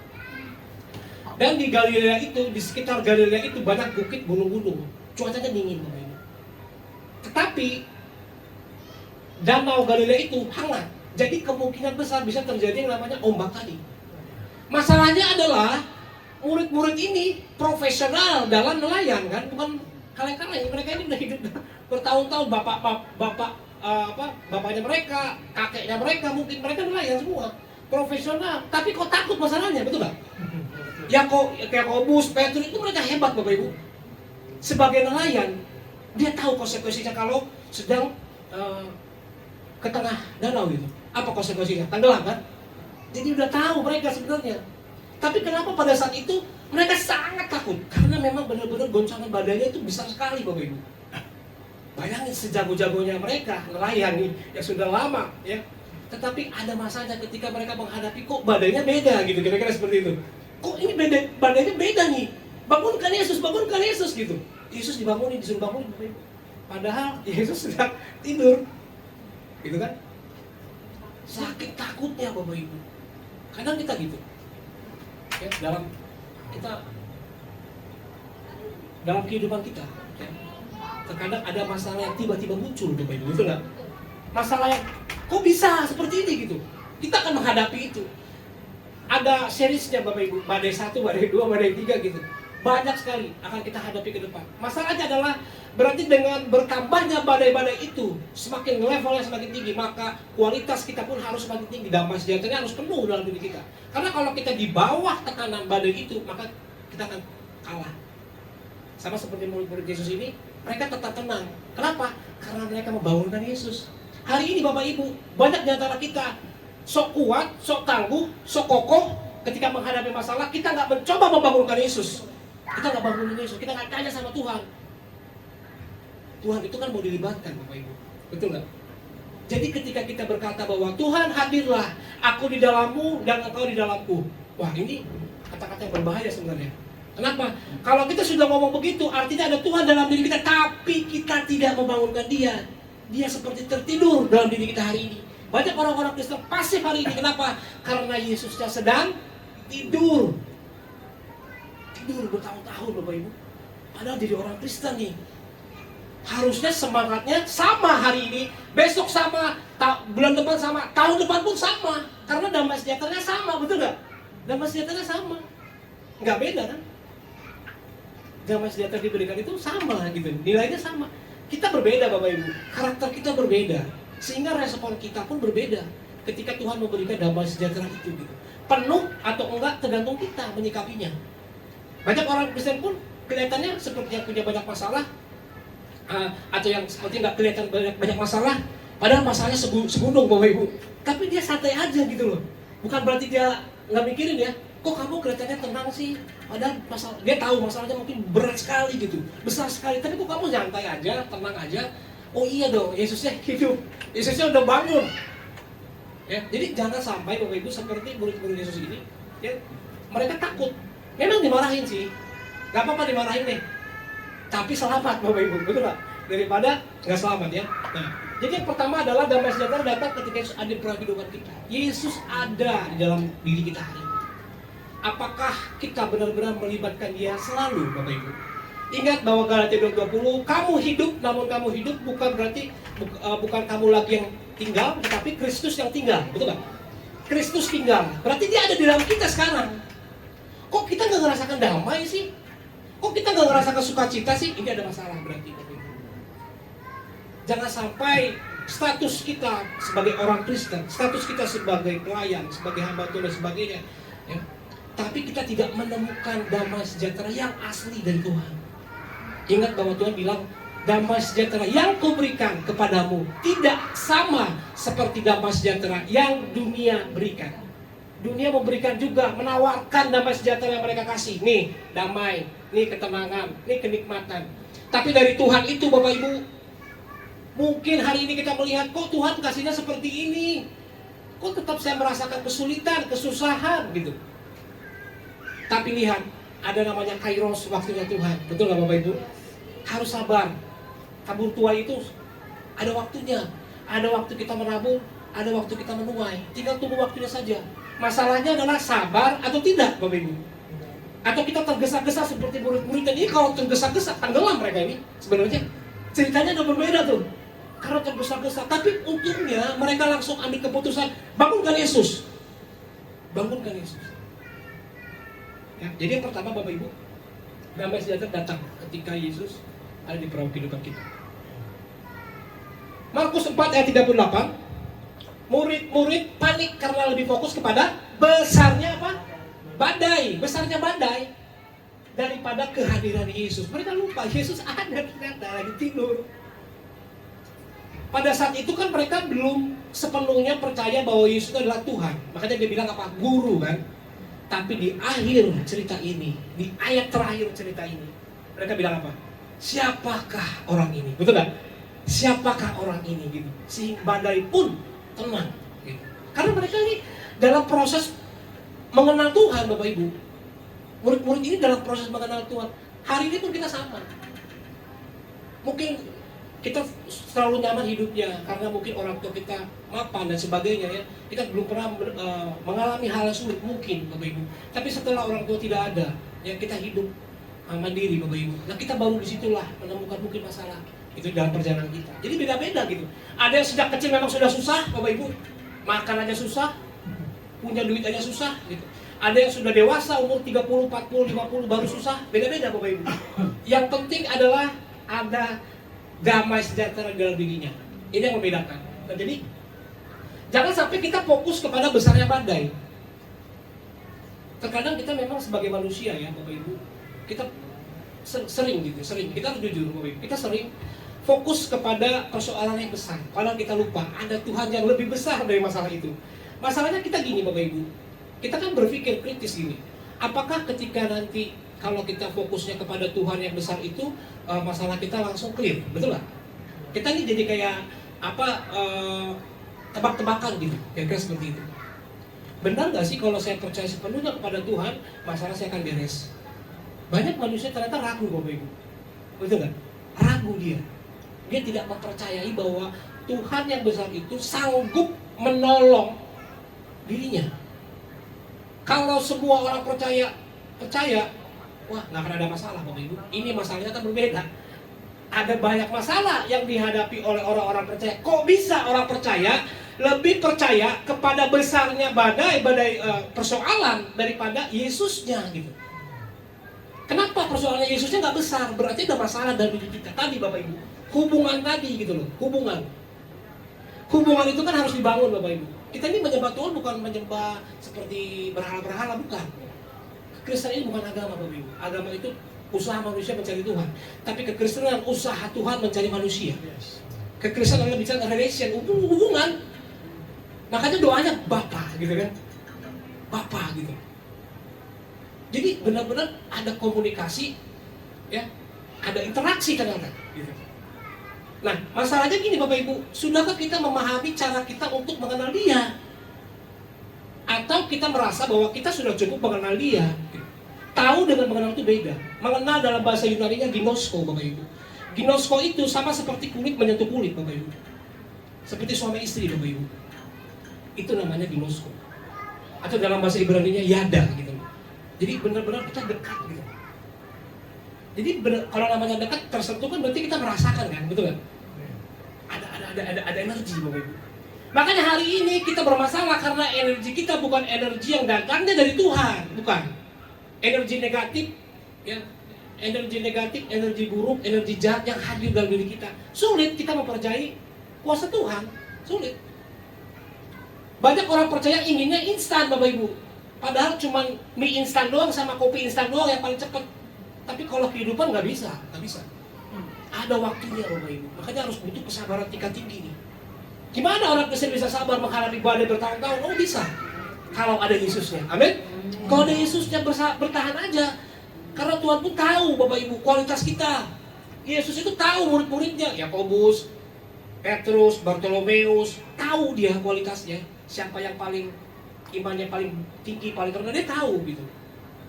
Dan di Galilea itu, di sekitar Galilea itu banyak bukit, gunung-gunung. Cuacanya dingin Bapak Ibu. Tetapi danau Galilea itu hangat. Jadi kemungkinan besar bisa terjadi yang namanya ombak tadi. Masalahnya adalah murid-murid ini profesional dalam nelayan kan, bukan kaleng-kaleng. Mereka ini udah hidup bertahun-tahun, bapaknya mereka, kakeknya mereka, mungkin mereka nelayan semua, profesional. Tapi kok takut masalahnya, betul nggak? Yakobus, Petrus itu mereka hebat Bapak Ibu. Sebagai nelayan, dia tahu konsekuensinya kalau sedang ke tengah danau gitu. Apa konsekuensinya? Tenggelam kan? Jadi udah tahu mereka sebenarnya. Tapi kenapa pada saat itu mereka sangat takut? Karena memang benar-benar goncangan badainya itu besar sekali Bapak Ibu. Bayangin sejago-jagonya mereka nelayan nih yang sudah lama ya. Tetapi ada masanya ketika mereka menghadapi kok badainya beda gitu, kira-kira seperti itu. Kok ini badainya beda nih? Bangunkan Yesus gitu. Yesus dibangunin, disuruh bangunin Bapak Ibu. Padahal Yesus sedang tidur. Gitu kan? Saking takutnya Bapak Ibu. Kadang kita gitu. Ya, dalam kehidupan kita ya, terkadang ada masalah yang tiba-tiba muncul Bapak Ibu, betul nggak? Masalah yang kok bisa seperti ini gitu. Kita akan menghadapi itu. Ada seriesnya Bapak Ibu, badai 1, badai 2, badai 3 gitu. Banyak sekali akan kita hadapi ke depan. Masalahnya adalah berarti dengan bertambahnya badai-badai itu, semakin levelnya semakin tinggi, maka kualitas kita pun harus semakin tinggi. Damai sejahteranya harus penuh dalam diri kita. Karena kalau kita di bawah tekanan badai itu, maka kita akan kalah. Sama seperti murid-murid Yesus ini, mereka tetap tenang. Kenapa? Karena mereka membangunkan Yesus. Hari ini Bapak Ibu, banyak di antara kita sok kuat, sok tangguh, sok kokoh ketika menghadapi masalah, kita nggak mencoba membangunkan Yesus. Kita nggak bangunin Yesus, kita nggak tanya sama Tuhan. Tuhan itu kan mau dilibatkan Bapak Ibu, betul nggak? Jadi ketika kita berkata bahwa Tuhan hadirlah, aku di dalammu dan engkau di dalamku. Wah ini kata-kata yang berbahaya sebenarnya. Kenapa? Kalau kita sudah ngomong begitu, artinya ada Tuhan dalam diri kita, tapi kita tidak membangunkan Dia. Dia seperti tertidur dalam diri kita hari ini. Banyak orang-orang Kristen pasif hari ini. Kenapa? Karena Yesusnya sedang tidur. Tidur bertahun-tahun Bapak Ibu. Padahal jadi orang Kristen nih, harusnya semangatnya sama hari ini, besok sama, bulan depan sama, tahun depan pun sama. Karena damai sejahteranya sama, betul nggak? Damai sejahteranya sama, nggak beda kan? Damai sejahtera diberikan itu sama gitu, nilainya sama. Kita berbeda Bapak Ibu, karakter kita berbeda, sehingga respon kita pun berbeda ketika Tuhan memberikan damai sejahtera itu gitu. Penuh atau enggak tergantung kita menyikapinya. Banyak orang Kristen pun kelihatannya seperti yang punya banyak masalah, atau yang seperti nggak kelihatan banyak masalah, padahal masalahnya segunung Bapak Ibu. Tapi dia santai aja gitu loh. Bukan berarti dia nggak mikirin ya, kok kamu kelihatannya tenang sih, padahal masalah, dia tahu masalahnya mungkin berat sekali gitu, besar sekali, tapi kok kamu santai aja, tenang aja. Oh iya dong, Yesusnya hidup, Yesusnya udah bangun ya. Jadi jangan sampai Bapak Ibu seperti murid-murid Yesus ini ya, mereka takut. Memang dimarahin sih, gak apa-apa dimarahin deh, tapi selamat Bapak Ibu, betul gak? Daripada gak selamat ya. Nah, jadi yang pertama adalah damai sejahtera datang ketika Yesus ada di kehidupan kita. Yesus ada di dalam diri kita hari ini. Apakah kita benar-benar melibatkan Dia selalu Bapak Ibu? Ingat bahwa Galatia 2:20, kamu hidup, namun kamu hidup bukan berarti bukan kamu lagi yang tinggal, tetapi Kristus yang tinggal, betul gak? Kristus tinggal, berarti Dia ada di dalam kita sekarang. Kok kita nggak ngerasakan damai sih? Kok kita nggak ngerasakan sukacita sih? Ini ada masalah berarti Bapak Ibu. Jangan sampai status kita sebagai orang Kristen, status kita sebagai pelayan, sebagai hamba Tuhan dan sebagainya, ya, tapi kita tidak menemukan damai sejahtera yang asli dari Tuhan. Ingat bahwa Tuhan bilang, damai sejahtera yang kuberikan kepadamu tidak sama seperti damai sejahtera yang dunia berikan. Dunia memberikan juga, menawarkan damai sejahtera yang mereka kasih. Nih, damai, nih ketenangan, nih kenikmatan. Tapi dari Tuhan itu Bapak Ibu, mungkin hari ini kita melihat kok Tuhan kasihnya seperti ini, kok tetap saya merasakan kesulitan, kesusahan gitu. Tapi lihat, ada namanya kairos, waktunya Tuhan. Betul nggak Bapak Ibu? Harus sabar. Tabur tuai itu ada waktunya. Ada waktu kita menabur, ada waktu kita menuai. Tinggal tunggu waktunya saja. Masalahnya adalah sabar atau tidak Bapak Ibu. Atau kita tergesa-gesa seperti murid-murid ini. Kalau tergesa-gesa, tenggelam mereka ini. Sebenarnya ceritanya udah berbeda tuh. Karena tergesa-gesa. Tapi untungnya mereka langsung ambil keputusan, bangunkan Yesus. Bangunkan Yesus. Ya, jadi yang pertama Bapak Ibu, damai sejahtera datang ketika Yesus ada di perahu kehidupan kita. Markus 4 ayat 38, murid-murid panik karena lebih fokus kepada besarnya apa? Badai, besarnya badai daripada kehadiran Yesus. Mereka lupa Yesus ada ternyata lagi tidur. Pada saat itu kan mereka belum sepenuhnya percaya bahwa Yesus itu adalah Tuhan. Makanya dia bilang apa? Guru kan. Tapi di akhir cerita ini, di ayat terakhir cerita ini, mereka bilang apa? Siapakah orang ini? Betul gak? Siapakah orang ini? Gitu. Sehingga badai pun tenang. Gitu. Karena mereka ini dalam proses mengenal Tuhan, Bapak Ibu. Murid-murid ini dalam proses mengenal Tuhan. Hari ini pun kita sama. Mungkin kita selalu nyaman hidupnya karena mungkin orang tua kita mapan dan sebagainya ya. Kita belum pernah mengalami hal yang sulit mungkin Bapak Ibu. Tapi setelah orang tua tidak ada, ya kita hidup mandiri Bapak Ibu. Nah kita baru disitulah menemukan mungkin masalah itu dalam perjalanan kita. Jadi beda-beda gitu. Ada yang sejak kecil memang sudah susah Bapak Ibu, makan aja susah, punya duit aja susah gitu. Ada yang sudah dewasa umur 30, 40, 50 baru susah, beda-beda Bapak Ibu. Yang penting adalah ada damai sejahtera di dalam dirinya. Ini yang membedakan. Nah, jadi jangan sampai kita fokus kepada besarnya badai. Terkadang kita memang sebagai manusia ya Bapak Ibu, kita sering kita harus jujur Bapak Ibu, kita sering fokus kepada persoalan yang besar. Padahal kita lupa ada Tuhan yang lebih besar dari masalah itu. Masalahnya kita gini Bapak Ibu, kita kan berpikir kritis gini. Apakah ketika nanti kalau kita fokusnya kepada Tuhan yang besar itu, masalah kita langsung clear, betul nggak? Kita ini jadi kayak tebak-tebakan gitu, kira-kira seperti itu. Benar nggak sih kalau saya percaya sepenuhnya kepada Tuhan, masalah saya akan beres? Banyak manusia ternyata ragu Bapak Ibu, betul nggak? Ragu dia tidak mempercayai bahwa Tuhan yang besar itu sanggup menolong dirinya. Kalau semua orang percaya, wah nggak akan ada masalah Bapak Ibu. Ini masalahnya kan berbeda. Ada banyak masalah yang dihadapi oleh orang-orang percaya. Kok bisa orang percaya lebih percaya kepada besarnya badai persoalan daripada Yesusnya gitu? Kenapa persoalannya Yesusnya nggak besar? Berarti ada masalah dalam diri kita tadi Bapak Ibu. Hubungan tadi gitu loh, hubungan itu kan harus dibangun Bapak Ibu. Kita ini menyembah Tuhan bukan menyembah seperti berhala-berhala, bukan. Kristen ini bukan agama Bapak Ibu. Agama itu usaha manusia mencari Tuhan. Tapi kekristenan usaha Tuhan mencari manusia. Kekristenan adalah bicara relation, hubungan. Makanya doanya Bapa gitu kan. Bapa gitu. Jadi benar-benar ada komunikasi, ya, ada interaksi ternyata. Gitu. Nah, masalahnya gini Bapak Ibu, sudahkah kita memahami cara kita untuk mengenal Dia? Atau kita merasa bahwa kita sudah cukup mengenal Dia? Tahu dengan mengenal itu beda. Mengenal dalam bahasa Yunani-nya ginosko Bapak Ibu. Ginosko itu sama seperti kulit menyentuh kulit Bapak Ibu. Seperti suami istri Bapak Ibu. Itu namanya ginosko. Atau dalam bahasa Ibrani-nya yada gitu. Jadi benar-benar kita dekat gitu. Jadi kalau namanya dekat tersentuh kan berarti kita merasakan kan, betul kan? Ada energi Bapak Ibu. Makanya hari ini kita bermasalah karena energi kita bukan energi yang datangnya dari Tuhan, bukan. Energi negatif, ya, energi buruk, energi jahat yang hadir dalam diri kita. Sulit kita mempercayai kuasa Tuhan, sulit. Banyak orang percaya inginnya instan Bapak Ibu. Padahal cuma mie instan doang sama kopi instan doang yang paling cepat. Tapi kalau kehidupan nggak bisa. Ada waktunya Bapak Ibu. Makanya harus butuh kesabaran tingkat tinggi nih. Gimana orang Kristen bisa sabar menghadapi badai bertahun-tahun? Oh bisa. Kalau ada Yesusnya. Amin. Kalau ada Yesusnya bertahan aja. Karena Tuhan pun tahu Bapak Ibu kualitas kita. Yesus itu tahu murid-muridnya, Yakobus, Petrus, Bartolomeus, tahu dia kualitasnya. Siapa yang paling imannya paling tinggi, paling rendah, dia tahu gitu.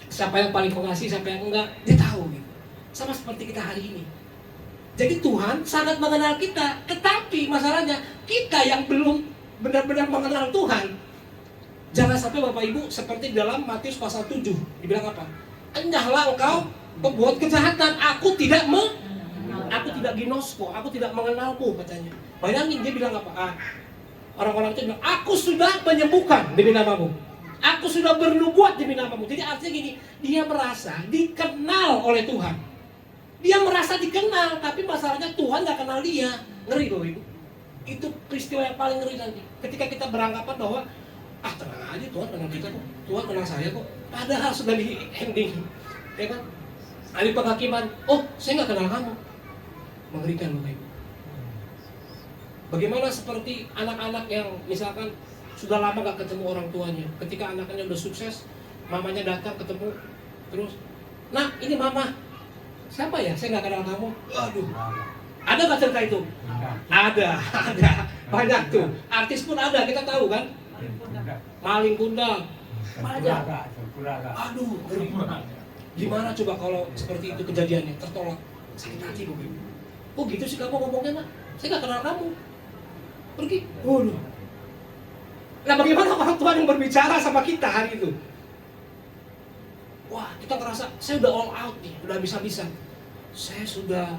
Siapa yang paling pengasih, siapa yang enggak, dia tahu gitu. Sama seperti kita hari ini. Jadi Tuhan sangat mengenal kita, tetapi masalahnya kita yang belum benar-benar mengenal Tuhan. Jangan sampai Bapak Ibu seperti dalam Matius pasal 7 dibilang apa? Enyahlah engkau pembuat kejahatan, aku tidak ginosko, aku tidak mengenalmu katanya. Bayangin dia bilang apa? Orang-orang itu bilang, aku sudah menyembuhkan demi namamu, aku sudah bernubuat demi namamu. Jadi artinya gini, dia merasa dikenal oleh Tuhan. Dia merasa dikenal, tapi masalahnya Tuhan gak kenal dia. Ngeri Bapak Ibu. Itu peristiwa yang paling ngeri nanti. Ketika kita beranggapan bahwa tenang aja, Tuhan kenal kita kok, Tuhan kenal saya kok. Padahal sudah di ending, ya kan? Ahli penghakiman, saya gak kenal kamu. Mengerikan Bapak Ibu. Bagaimana seperti anak-anak yang misalkan sudah lama gak ketemu orang tuanya. Ketika anaknya udah sukses, mamanya datang ketemu, terus, nah ini mama. Siapa ya? Saya nggak kenal kamu. Aduh. Ada nggak cerita itu? Ada. Banyak tuh. Artis pun ada, kita tahu kan? Maling kundang. Banyak. Aduh. Gimana coba kalau seperti itu kejadiannya? Tertolak. Sakit hati Bapak Ibu. Oh gitu sih kamu ngomongnya, nak? Saya nggak kenal kamu. Pergi. Waduh. Nah bagaimana orang Tuhan yang berbicara sama kita hari itu? Wah, kita ngerasa, saya udah all out nih, udah bisa-bisa. Saya sudah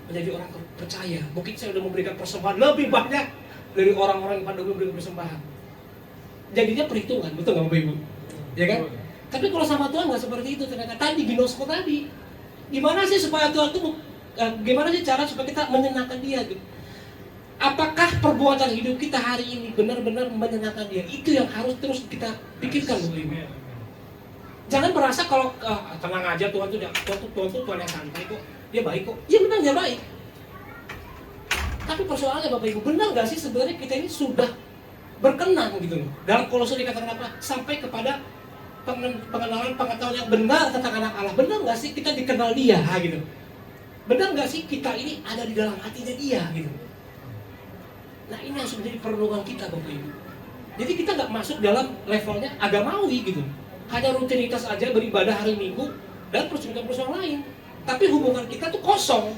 menjadi orang percaya. Mungkin saya udah memberikan persembahan lebih banyak dari orang-orang yang pada memberikan persembahan. Jadinya perhitungan, betul nggak Bapak Ibu? Ya kan? Tapi kalau sama Tuhan nggak seperti itu ternyata. Tadi ginosko tadi, gimana sih supaya Tuhan itu, gimana sih cara supaya kita menyenangkan Dia gitu? Apakah perbuatan hidup kita hari ini benar-benar menyenangkan Dia? Itu yang harus terus kita pikirkan Bapak Ibu. Jangan merasa kalau tenang aja, Tuhan tuh Tuhan yang santai kok, dia baik kok. Iya benar dia baik. Tapi persoalannya Bapak Ibu, benar nggak sih sebenarnya kita ini sudah berkenan gitu loh? Dalam Kolose dikatakan apa? Sampai kepada pengetahuan yang benar tentang anak Allah. Benar nggak sih kita dikenal Dia gitu? Benar nggak sih kita ini ada di dalam hatinya Dia gitu? Nah ini harus menjadi perenungan kita Bapak Ibu. Jadi kita nggak masuk dalam levelnya agamawi gitu. Hanya rutinitas aja beribadah hari Minggu dan persoalan lain. Tapi hubungan kita tuh kosong.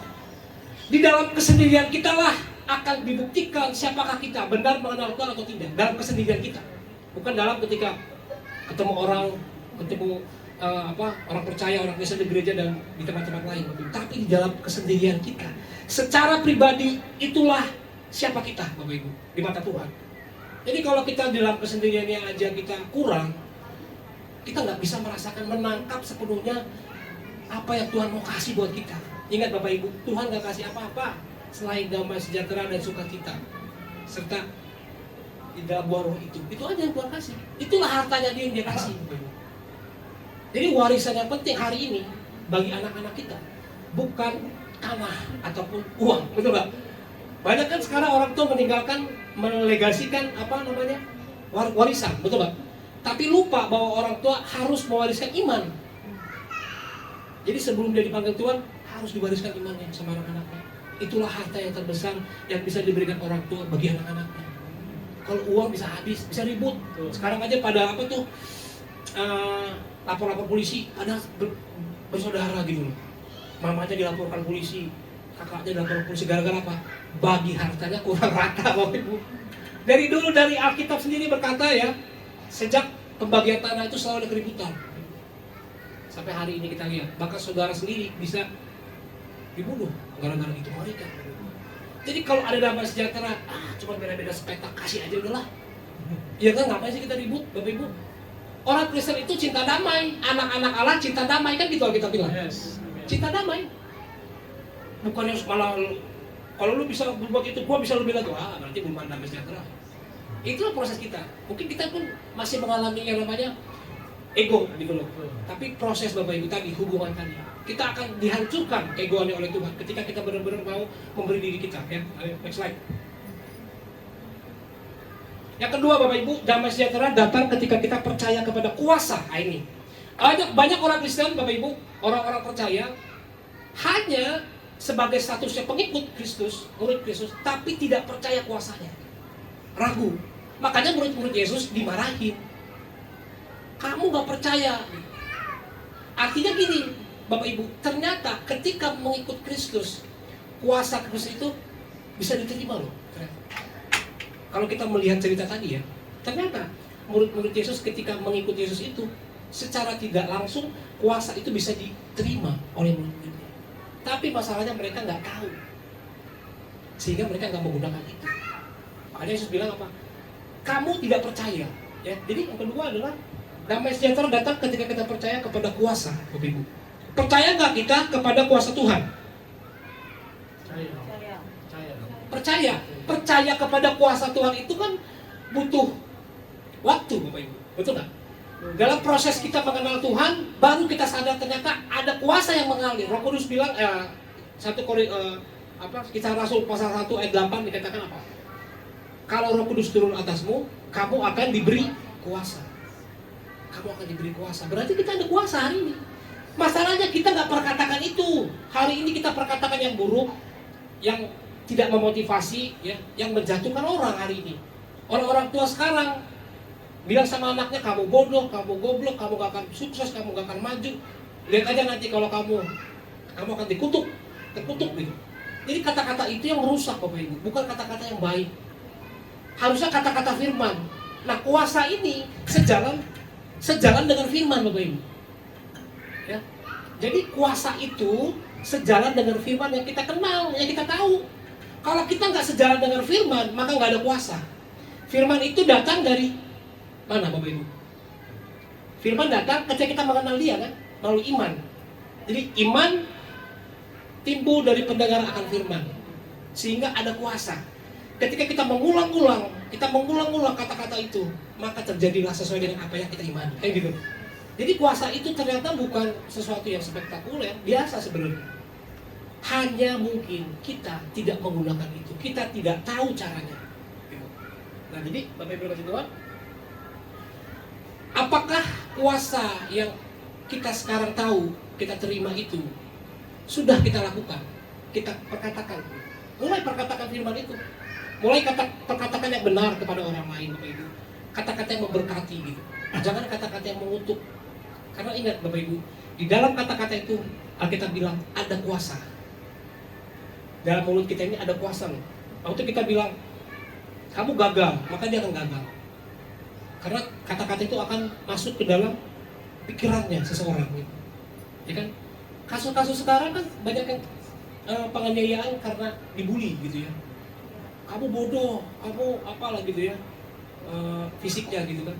Di dalam kesendirian kita lah akan dibuktikan siapakah kita, benar mengenal Tuhan atau tidak. Dalam kesendirian kita. Bukan dalam ketika ketemu orang orang percaya, orang Kristen di gereja dan di tempat-tempat lain. Tapi di dalam kesendirian kita. Secara pribadi itulah siapa kita Bapak Ibu di mata Tuhan. Jadi kalau kita di dalam kesendiriannya aja kita kurang, kita nggak bisa merasakan, menangkap sepenuhnya apa yang Tuhan mau kasih buat kita. Ingat Bapak Ibu, Tuhan nggak kasih apa-apa selain damai sejahtera dan sukacita serta di dalam buah roh itu. Itu aja yang Tuhan kasih. Itulah hartanya Dia yang Dia kasih. Jadi warisan yang penting hari ini bagi anak-anak kita bukan tanah ataupun uang, betul nggak? Banyak kan sekarang orang tua melegasikan warisan, betul nggak? Tapi lupa bahwa orang tua harus mewariskan iman. Jadi sebelum dia dipanggil Tuhan, harus diwariskan imannya sama anak-anaknya. Itulah harta yang terbesar yang bisa diberikan orang tua bagi anak-anaknya. Kalau uang bisa habis, bisa ribut. Sekarang aja pada lapor-lapor polisi, ada bersaudara gitu loh. Mamanya dilaporkan polisi, kakaknya dilaporkan polisi, gara-gara apa? Bagi hartanya kurang rata Bapak Ibu. Dari dulu, dari Alkitab sendiri berkata ya, sejak pembagian tanah itu selalu ada keributan. Sampai hari ini kita lihat, bahkan saudara sendiri bisa dibunuh gara-gara itu mereka. Jadi kalau ada damai sejahtera, cuma beda-beda sepetak, kasih aja udahlah. Ya kan, ngapain sih kita ribut Bapak Ibu? Orang Kristen itu cinta damai, anak-anak Allah cinta damai, kan gitu kita bilang. Cinta damai. Bukannya malah kalau lu bisa berbuat itu, gua bisa lebih lagi. Berarti belum ada damai sejahtera. Itulah proses kita. Mungkin kita pun masih mengalami yang namanya ego gitu loh. Tapi proses Bapak Ibu tadi, hubungan tadi, kita akan dihancurkan keegoannya oleh Tuhan ketika kita benar-benar mau memberi diri kita. Ya, next slide. Yang kedua Bapak Ibu, damai sejahtera datang ketika kita percaya kepada kuasa. Ini banyak orang Kristen Bapak Ibu orang-orang percaya hanya sebagai statusnya pengikut Kristus, murid Kristus, tapi tidak percaya kuasanya. Ragu. Makanya murid-murid Yesus dimarahin. Kamu gak percaya. Artinya gini, Bapak Ibu, ternyata ketika mengikut Kristus, kuasa Kristus itu bisa diterima loh. Kalau kita melihat cerita tadi ya, ternyata murid-murid Yesus ketika mengikut Yesus itu, secara tidak langsung kuasa itu bisa diterima oleh murid-muridnya. Tapi masalahnya mereka nggak tahu, sehingga mereka nggak menggunakan itu. Makanya Yesus bilang apa? Kamu tidak percaya. Ya, jadi yang kedua adalah damai sejahtera datang ketika kita percaya kepada kuasa, Bapak Ibu. Percaya nggak kita kepada kuasa Tuhan? Percaya. Percaya kepada kuasa Tuhan itu kan butuh waktu, Bapak Ibu. Betul nggak? Dalam proses kita mengenal Tuhan, baru kita sadar ternyata ada kuasa yang mengalir. Roh Kudus bilang, Kisah Rasul pasal 1 ayat 8 dikatakan apa? Kalau Roh Kudus turun atasmu, kamu akan diberi kuasa. Kamu akan diberi kuasa. Berarti kita ada kuasa hari ini. Masalahnya kita nggak perkatakan itu. Hari ini kita perkatakan yang buruk, yang tidak memotivasi, ya, yang menjatuhkan orang hari ini. Orang-orang tua sekarang bilang sama anaknya, kamu bodoh, kamu goblok, kamu gak akan sukses, kamu gak akan maju. Lihat aja nanti kalau kamu akan terkutuk gitu. Jadi kata-kata itu yang merusak, Bapak Ibu, bukan kata-kata yang baik. Harusnya kata-kata firman. Nah, kuasa ini sejalan dengan firman, Bapak Ibu. Ya. Jadi kuasa itu sejalan dengan firman yang kita kenal, yang kita tahu. Kalau kita nggak sejalan dengan firman, maka nggak ada kuasa. Firman itu datang dari mana, Bapak Ibu? Firman datang ketika kita mengenal Dia kan, melalui iman. Jadi iman timbul dari pendengaran akan firman, sehingga ada kuasa. Ketika kita mengulang-ulang kata-kata itu, maka terjadilah sesuai dengan apa yang kita imani. Kayak gitu. Jadi kuasa itu ternyata bukan sesuatu yang spektakuler, biasa sebenarnya. Hanya mungkin kita tidak menggunakan itu, kita tidak tahu caranya. Nah, jadi Bapak Ibu kasih Tuhan, apakah kuasa yang kita sekarang tahu, kita terima itu sudah kita lakukan, kita perkatakan, mulai perkatakan firman itu, mulai perkatakan yang benar kepada orang lain, Bapak Ibu, kata-kata yang memberkati gitu, jangan kata-kata yang mengutuk. Karena ingat Bapak Ibu, di dalam kata-kata itu Alkitab bilang ada kuasa. Dalam mulut kita ini ada kuasa loh. Waktu kita bilang kamu gagal, maka dia akan gagal. Karena kata-kata itu akan masuk ke dalam pikirannya seseorang gitu. Ya kan? Kasus-kasus sekarang kan banyak yang penganiayaan karena dibully gitu ya. Kamu bodoh, kamu apalah gitu ya. Fisiknya gitu kan.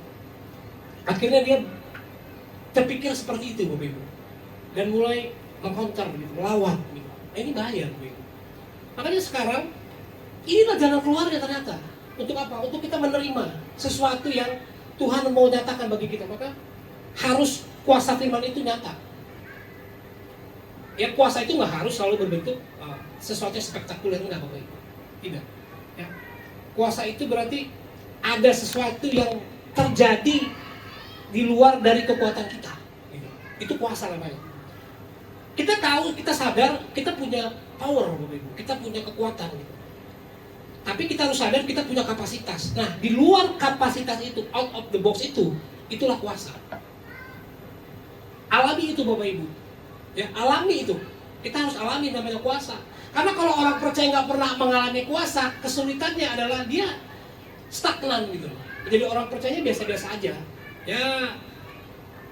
Akhirnya dia terpikir seperti itu, Bapak Ibu, dan mulai mengcounter gitu, melawan gitu. Nah, ini bahaya, Bapak Ibu. Makanya sekarang inilah jalan keluarnya ternyata. Untuk apa? Untuk kita menerima sesuatu yang Tuhan mau nyatakan bagi kita. Maka harus kuasa firman itu nyata. Ya, kuasa itu nggak harus selalu berbentuk sesuatu yang spektakuler, enggak, Bapak Ibu. Tidak. Ya. Kuasa itu berarti ada sesuatu yang terjadi di luar dari kekuatan kita. Itu kuasa namanya. Kita tahu, kita sadar, kita punya power, Bapak Ibu. Kita punya kekuatan. Tapi kita harus sadar kita punya kapasitas. Nah, di luar kapasitas itu, out of the box itu, itulah kuasa. Alami itu, Bapak Ibu. Ya, alami itu. Kita harus alami namanya kuasa. Karena kalau orang percaya nggak pernah mengalami kuasa, kesulitannya adalah dia stagnan gitu. Jadi orang percayanya biasa-biasa aja. Ya,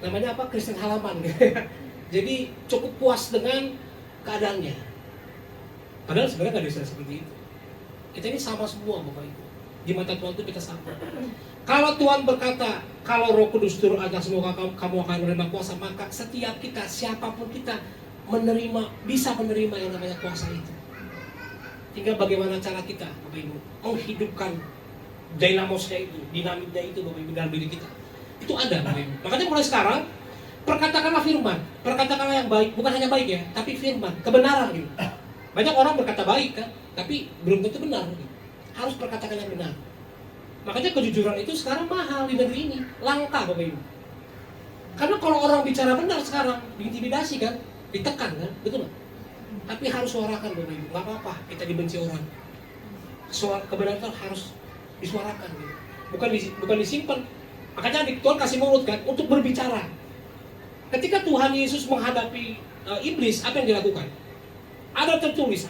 namanya apa? Kristen halaman. Jadi cukup puas dengan keadaannya. Padahal sebenarnya nggak bisa seperti itu. Kita ini sama semua, Bapak Ibu. Di mata Tuhan itu kita sama. Kalau Tuhan berkata, kalau Roh Kudus turun atasmu, kamu akan menerima kuasa, maka setiap kita, siapapun kita, bisa menerima yang namanya kuasa itu. Tinggal bagaimana cara kita, Bapak Ibu, menghidupkan dynamosnya itu, dinamiknya itu, Bapak Ibu, dalam diri kita. Itu ada, Bapak Ibu. Makanya mulai sekarang, perkatakanlah firman, perkatakanlah yang baik, bukan hanya baik ya, tapi firman, kebenaran gitu. Banyak orang berkata baik kan, tapi belum tentu benar gitu. Harus perkatakan yang benar. Makanya kejujuran itu sekarang mahal di negeri ini, langka, Bapak Ibu. Karena kalau orang bicara benar sekarang, diintimidasi kan, ditekan kan, betul nggak? Tapi harus suarakan Bapak Ibu, nggak apa-apa kita dibenci orang. Kebenaran itu harus disuarakan, gitu. bukan disimpan. Makanya Tuhan kasih mulut kan untuk berbicara. Ketika Tuhan Yesus menghadapi iblis, apa yang dilakukan? Ada tertulis,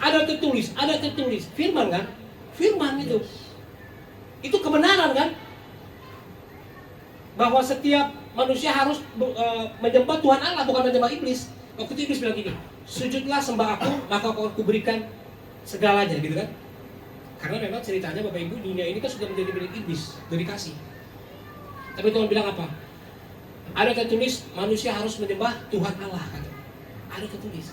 firman kan? Firman itu kebenaran kan? Bahwa setiap manusia harus menyembah Tuhan Allah, bukan menyembah iblis. Waktu itu iblis bilang gini, sujudlah sembah aku, maka aku berikan segalanya, gitu kan? Karena memang ceritanya Bapak Ibu, dunia ini kan sudah menjadi milik iblis, dari kasih. Tapi Tuhan bilang apa? Ada tertulis manusia harus menyembah Tuhan Allah, kata. Ada tertulis.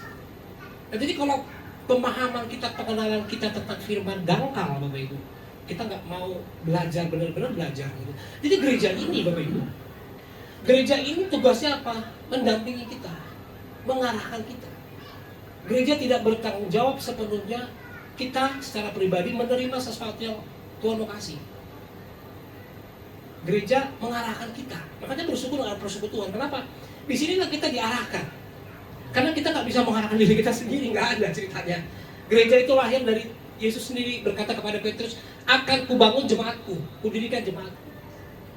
Nah, jadi kalau pemahaman kita, pengenalan kita tentang firman dangkal Bapak Ibu, kita nggak mau belajar, benar-benar belajar gitu. Jadi gereja ini Bapak Ibu, gereja ini tugasnya apa? Mendampingi kita, mengarahkan kita. Gereja tidak bertanggung jawab sepenuhnya kita secara pribadi menerima sesuatu yang Tuhan mau kasih. Gereja mengarahkan kita, makanya bersyukur dengan persekutuan. Kenapa? Di sinilah kita diarahkan. Karena kita nggak bisa mengarahkan diri kita sendiri, nggak ada ceritanya. Gereja itu lahir dari Yesus sendiri berkata kepada Petrus, akan kubangun jemaatku, kudirikan jemaatku.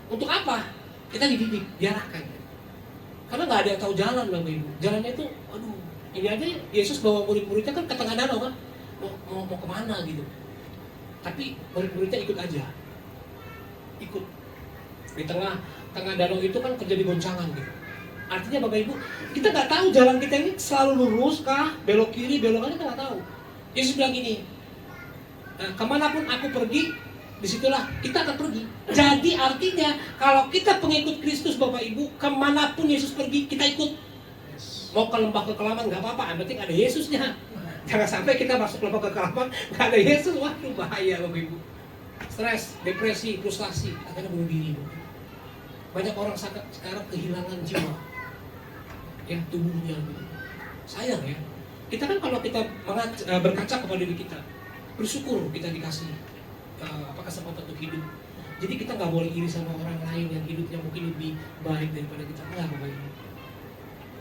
Untuk apa? Kita dididik, diarahkan. Karena nggak ada yang tahu jalan Bapak Ibu. Jalannya itu, aduh, ini aja Yesus bawa murid-muridnya kan ke tengah danau kan, mau kemana gitu. Tapi murid-muridnya ikut aja, ikut. Di tengah danau itu kan terjadi goncangan gitu. Artinya Bapak Ibu, kita nggak tahu jalan kita ini selalu lurus kah, belok kiri, belok kanan, kita nggak tahu. Yesus bilang gini, kemanapun aku pergi, disitulah kita akan pergi. Jadi artinya kalau kita pengikut Kristus Bapak Ibu, kemanapun Yesus pergi, kita ikut. Mau ke lembah kekelaman nggak apa-apa, yang penting ada Yesusnya. Jangan sampai kita masuk lembah kekelaman nggak ada Yesus, waduh bahaya Bapak Ibu. Stres, depresi, frustasi, akhirnya bunuh diri. Banyak orang sekarang kehilangan jiwa, ya tubuhnya. Sayang ya. Kita kan kalau kita berkaca kepada diri kita, bersyukur kita dikasih kesempatan untuk hidup. Jadi kita nggak boleh iri sama orang lain yang hidupnya mungkin lebih baik daripada kita. Enggak Bapak Ibu.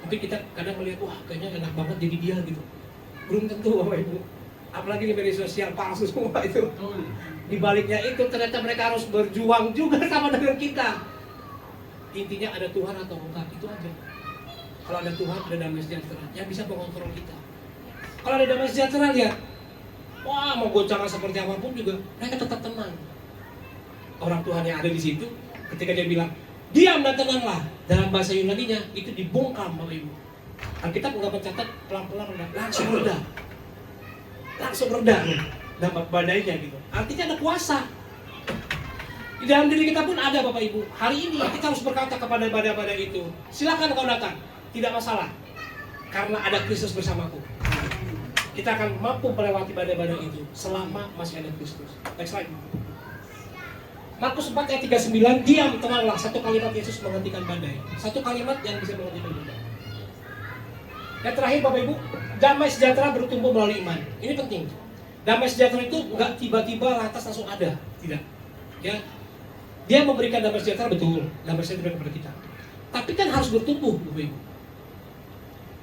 Mungkin kita kadang melihat, wah kayaknya enak banget jadi dia gitu. Belum tentu Bapak Ibu. Apalagi di media sosial palsu semua itu. Di baliknya itu ternyata mereka harus berjuang juga sama dengan kita. Intinya ada Tuhan atau enggak, itu aja. Kalau ada Tuhan, ada damai sejahtera yang bisa mengontrol kita. Kalau ada damai sejahtera, lihat, wah mau goncangan seperti apapun juga mereka tetap tenang. Orang Tuhan yang ada di situ, ketika dia bilang diam dan tenanglah, dalam bahasa Yunaninya itu dibungkam Bapak Ibu. Alkitab nggak mencatat pelan-pelan reda, langsung reda dapat badainya gitu. Artinya ada kuasa. Di dalam diri kita pun ada Bapak Ibu. Hari ini kita harus berkata kepada badai-badai itu, silakan kau datang, tidak masalah, karena ada Kristus bersamaku. Kita akan mampu melewati badai-badai itu selama masih ada Kristus. Next slide. Markus 4 ayat 39, diam, tenanglah. Satu kalimat Yesus menghentikan badai. Satu kalimat yang bisa menghentikan badai. Yang terakhir Bapak Ibu, damai sejahtera bertumbuh melalui iman. Ini penting. Damai sejahtera itu nggak tiba-tiba lantas langsung ada, tidak. Ya, dia memberikan damai sejahtera, betul, damai sejahtera kepada kita. Tapi kan harus bertumbuh, Bapak Ibu.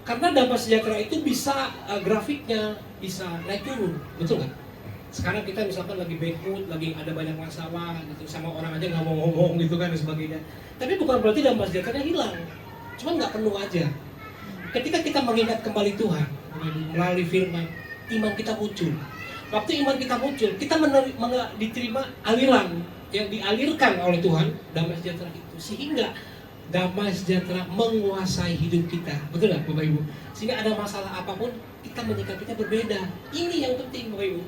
Karena damai sejahtera itu bisa grafiknya bisa naik turun, betul nggak? Sekarang kita misalkan lagi bad mood, lagi ada banyak masalah gitu, sama orang aja nggak mau ngomong gitu kan dan sebagainya. Tapi bukan berarti damai sejahtera hilang, cuma nggak penuh aja. Ketika kita mengingat kembali Tuhan melalui firman, iman kita muncul. Waktu iman kita muncul, kita diterima aliran yang dialirkan oleh Tuhan, damai sejahtera itu, sehingga damai sejahtera menguasai hidup kita. Betul nggak Bapak Ibu? Sehingga ada masalah apapun, kita menyikapinya berbeda. Ini yang penting Bapak Ibu.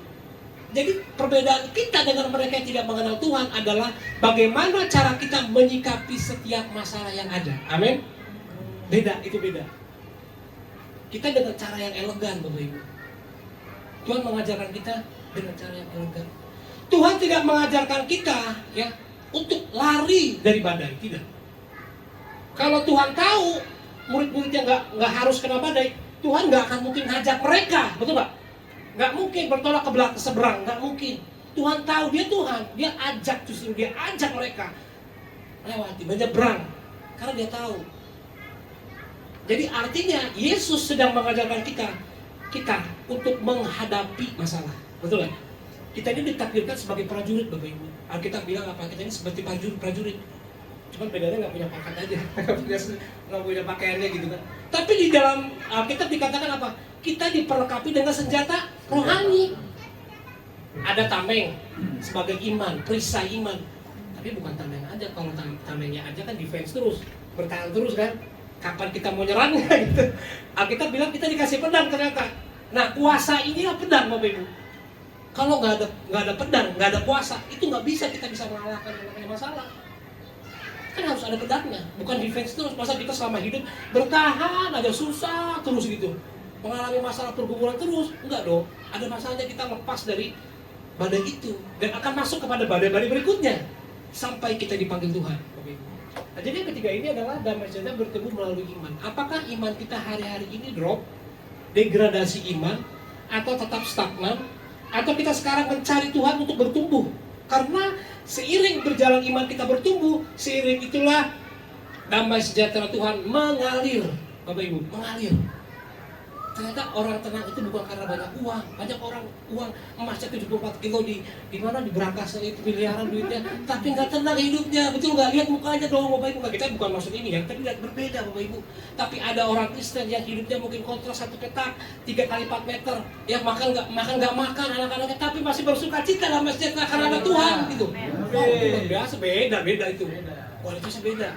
Jadi perbedaan kita dengan mereka yang tidak mengenal Tuhan adalah bagaimana cara kita menyikapi setiap masalah yang ada. Amin? Beda, itu beda. Kita dengan cara yang elegan Bapak Ibu. Tuhan mengajarkan kita dengan cara yang elegan. Tuhan tidak mengajarkan kita ya untuk lari dari badai, tidak. Kalau Tuhan tahu murid-muridnya nggak harus kena badai, Tuhan nggak akan mungkin ngajak mereka, betul nggak? Nggak mungkin bertolak ke belakang seberang, nggak mungkin. Tuhan tahu, dia Tuhan, dia ajak, justru dia ajak mereka lewati, menyeberang, karena dia tahu Jadi artinya Yesus sedang mengajarkan kita untuk menghadapi masalah. Betul kan? Kita ini ditakdirkan sebagai prajurit, Bapak Ibu. Alkitab bilang apa? Kita ini seperti prajurit. Cuman bedanya nggak punya pangkat aja, nggak punya pakaiannya gitu kan. Tapi di dalam Alkitab dikatakan apa? Kita diperlengkapi dengan senjata rohani. Ada tameng sebagai iman, perisai iman. Tapi bukan tameng aja. Kalau tamengnya aja kan defense terus, bertahan terus kan. Kapan kita mau nyerang gitu. Alkitab bilang kita dikasih pedang ternyata. Nah, kuasa inilah pedang, Bapak Ibu. Kalau nggak ada pedang, nggak ada kuasa, itu nggak bisa kita mengalahkan yang namanya masalah. Kan harus ada pedangnya, bukan defense terus. Masa kita selama hidup bertahan aja susah terus gitu, mengalami masalah pergumulan terus? Enggak dong. Ada masanya kita lepas dari badai itu dan akan masuk kepada badai-badai berikutnya sampai kita dipanggil Tuhan. Nah, jadi yang ketiga ini adalah damai sejahtera bertumbuh melalui iman. Apakah iman kita hari-hari ini drop, degradasi iman, atau tetap stagnan, atau kita sekarang mencari Tuhan untuk bertumbuh? Karena seiring berjalan iman kita bertumbuh, seiring itulah damai sejahtera Tuhan mengalir. Bapak Ibu, mengalir. Ternyata orang tenang itu bukan karena banyak uang. Banyak orang uang emasnya 74 kilo di mana di Berangkas itu miliaran duitnya, tapi nggak tenang hidupnya. Betul nggak? Lihat mukanya dong, Bapak Ibu. Kita bukan maksud ini ya, tapi lihat berbeda, Bapak Ibu. Tapi ada orang Kristen yang hidupnya mungkin kontras 1 petak 3 kali 4 meter, yang makan nggak makan anak-anaknya, tapi masih bersuka cita dalam sejahtera karena ada Tuhan gitu. Oh, itu biasa, beda itu. Kualitasnya beda.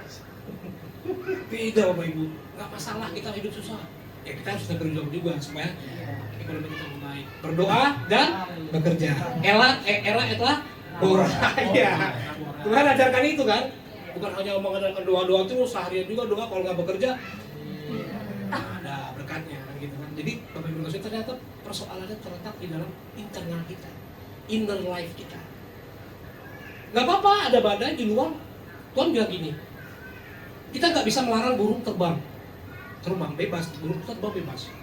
Beda, Bapak Ibu. Nggak masalah kita hidup susah. Ya kita harus berjuang juga supaya ekonomi kita membaik. Berdoa dan bekerja. Ela etlah ora. Ya. Tuhan ajarkan itu kan. Bukan hanya mengajarkan doa-doa terus seharian juga doa, kalau nggak bekerja ada berkatnya gitu kan. Jadi Bapak Ibu ternyata persoalannya terletak di dalam internal kita, inner life kita. Nggak apa-apa ada badai di luar. Tuhan bilang gini, kita nggak bisa melarang burung terbang bebas, burung terbang bebas ya.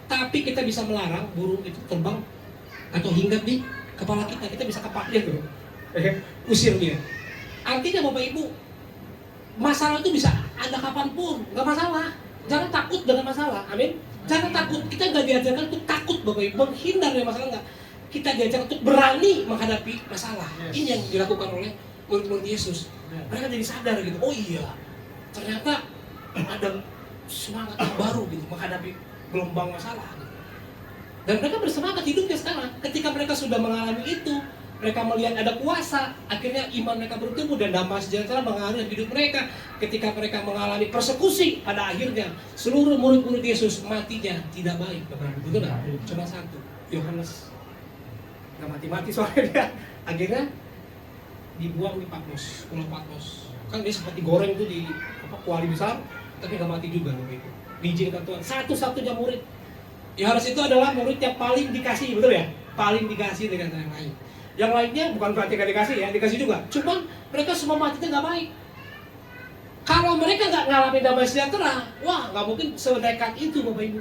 Tapi kita bisa melarang burung itu terbang atau hinggap di kepala kita bisa kepak dia tuh, usir dia. Artinya Bapak Ibu, masalah itu bisa ada kapanpun, nggak masalah. Jangan takut dengan masalah, amin. Jangan takut, kita nggak diajarkan untuk takut Bapak Ibu, menghindar dari masalah, nggak. Kita diajarkan untuk berani menghadapi masalah. Ini yang dilakukan oleh murid-murid Yesus. Mereka jadi sadar gitu, oh iya, ternyata ada semangat yang baru gitu menghadapi gelombang masalah gitu. Dan mereka bersemangat hidupnya sekarang. Ketika mereka sudah mengalami itu, mereka melihat ada kuasa, akhirnya iman mereka bertumbuh dan damai sejahtera mengalir hidup mereka. Ketika mereka mengalami persekusi, pada akhirnya seluruh murid-murid Yesus matinya tidak baik. Betul nggak? Cuma satu, Yohanes. Nggak mati-mati soalnya dia. Akhirnya dibuang di Patmos, pulau Patmos. Kan dia seperti goreng itu di kuali besar, tapi nggak mati juga Bapak Ibu. Diizinkan Tuhan. Satu-satunya murid. Yohanes itu adalah murid yang paling dikasih, betul ya? Paling dikasih dengan yang lain. Yang lainnya bukan berarti nggak dikasih ya, dikasih juga. Cuman mereka semua matinya nggak baik. Kalau mereka nggak ngalamin damai sejahtera, wah nggak mungkin sedekat itu Bapak Ibu.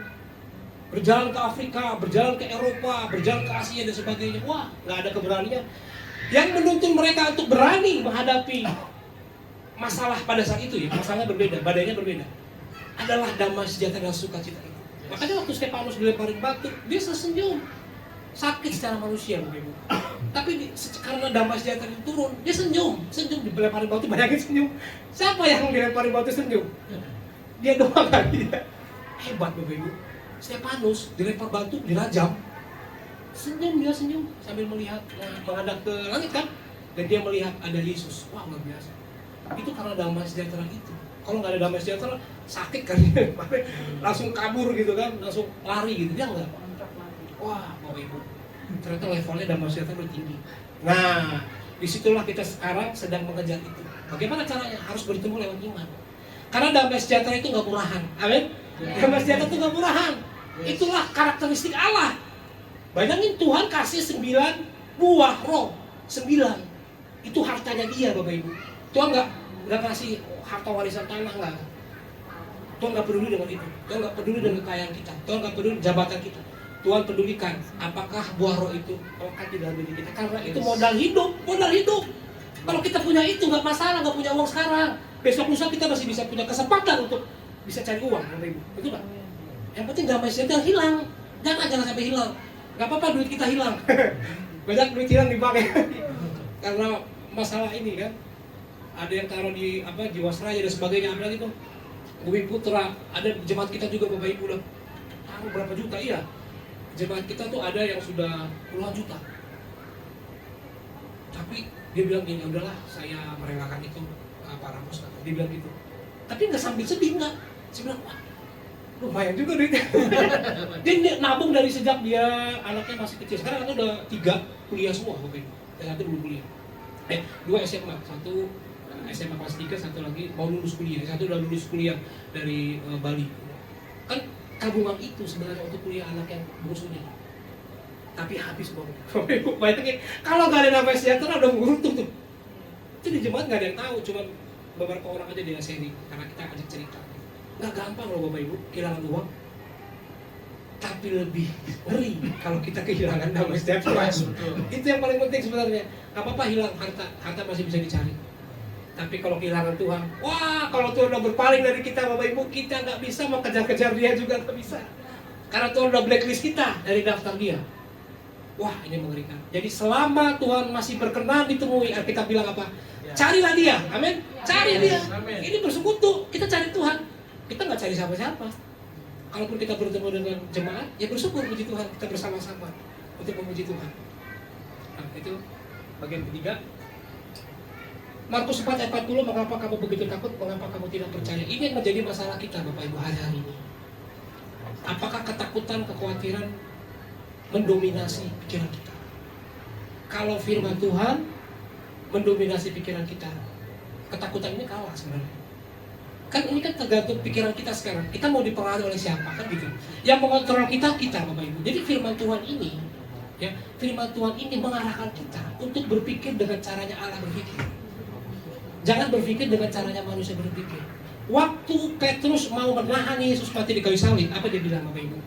Berjalan ke Afrika, berjalan ke Eropa, berjalan ke Asia dan sebagainya. Wah nggak ada keberanian. Yang menuntun mereka untuk berani menghadapi masalah pada saat itu ya, masalahnya berbeda, badainya berbeda. Adalah damai sejahtera dan sukacita itu. Makanya waktu Stefanus dilemparin batu, dia sesenyum. Sakit secara manusia Bapak Ibu. Tapi karena damai sejahtera itu turun, dia senyum dilemparin batu, bayangin senyum. Siapa yang dilemparin batu senyum? Dia doang kali ya. Hebat Bapak Ibu. Stefanus dilempar batu, dirajam. Dia senyum sambil melihat menghadap ke langit kan. Dan dia melihat ada Yesus. Wah luar biasa. Itu karena damai sejahtera itu. Kalau nggak ada damai sejahtera, sakit kan dia. Langsung kabur gitu kan, langsung lari gitu. Dia nggak. Wah, Bapak Ibu, ternyata levelnya damai sejahtera lebih tinggi. Nah, disitulah kita sekarang sedang mengejar itu. Bagaimana caranya? Harus bertumbuh lewat iman. Karena damai sejahtera itu nggak murahan. Amin. Damai sejahtera itu nggak murahan. Itulah karakteristik Allah. Bayangin Tuhan kasih 9 buah roh. 9. Itu hartanya dia Bapak Ibu. Tuhan nggak kasih harta warisan tanah, nggak. Tuhan nggak peduli dengan itu. Tuhan nggak peduli dengan kekayaan kita. Tuhan nggak peduli jabatan kita. Tuhan pedulikan apakah buah roh itu melekat di dalam diri kita. Karena itu modal hidup. Kalau kita punya itu nggak masalah, nggak punya uang sekarang. Besok lusa kita masih bisa punya kesempatan untuk bisa cari uang, Bapak Ibu. Betul nggak? Yang penting damai sejahtera hilang. Jangan sampai hilang. Gak apa-apa duit kita hilang. Banyak duit hilang dipakai. Karena masalah ini kan. Ada yang taruh di Jiwasraya dan sebagainya, apalagi tuh Bumi Putra. Ada jemaat kita juga Bapak Ibu udah taruh berapa juta, iya. Jemaat kita tuh ada yang sudah puluhan juta. Tapi dia bilang gini, udahlah saya merelakan itu, Pak Ramos. Dia bilang gitu. Tapi nggak sambil sedih, nggak. Saya bilang, wah, lumayan juga duitnya. Dia nabung dari sejak dia anaknya masih kecil. Sekarang anaknya udah 3 kuliah semua, Bapak Ibu. Yang satu belum kuliah. 2 SMA, satu SMA kelas 3, satu lagi mau lulus kuliah. Satu udah lulus kuliah dari Bali. Kan tabungan itu sebenarnya untuk kuliah anak yang bungsunya. Tapi habis, Bapak Ibu. Bayangin, kalau nggak ada damai sejahtera udah buntu tuh. Itu di jemaat nggak ada yang tahu, cuma beberapa orang aja dia sharing karena kita ajak cerita. Nggak gampang loh Bapak Ibu kehilangan uang. Tapi lebih ngeri kalau kita kehilangan damai sejahtera. Itu yang paling penting sebenarnya. Nggak apa-apa hilang harta masih bisa dicari. Tapi kalau kehilangan Tuhan, wah, kalau Tuhan udah berpaling dari kita Bapak Ibu, kita nggak bisa mau kejar-kejar dia juga nggak bisa. Karena Tuhan udah blacklist kita dari daftar dia. Wah, ini mengerikan. Jadi selama Tuhan masih berkenan ditemui, kita bilang apa? Carilah dia, amin. Cari dia. Ini bersekutu, kita cari Tuhan. Kita nggak cari siapa-siapa. Kalaupun kita bertemu dengan jemaat, ya bersyukur puji Tuhan. Kita bersama-sama untuk memuji Tuhan. Nah, itu bagian ketiga. Markus 4 ayat 40, mengapa kamu begitu takut, mengapa kamu tidak percaya? Ini yang menjadi masalah kita Bapak Ibu hari-hari ini. Apakah ketakutan, kekhawatiran mendominasi pikiran kita? Kalau firman Tuhan mendominasi pikiran kita, ketakutan ini kalah sebenarnya. Kan ini kan tergantung pikiran kita sekarang. Kita mau dipengaruhi oleh siapa kan gitu. Yang mengontrol kita Bapak Ibu. Jadi firman Tuhan ini, ya, firman Tuhan ini mengarahkan kita untuk berpikir dengan caranya Allah berpikir. Jangan berpikir dengan caranya manusia berpikir. Waktu Petrus mau menahan Yesus mati di kayu salib, apa dia bilang Bapak Ibu?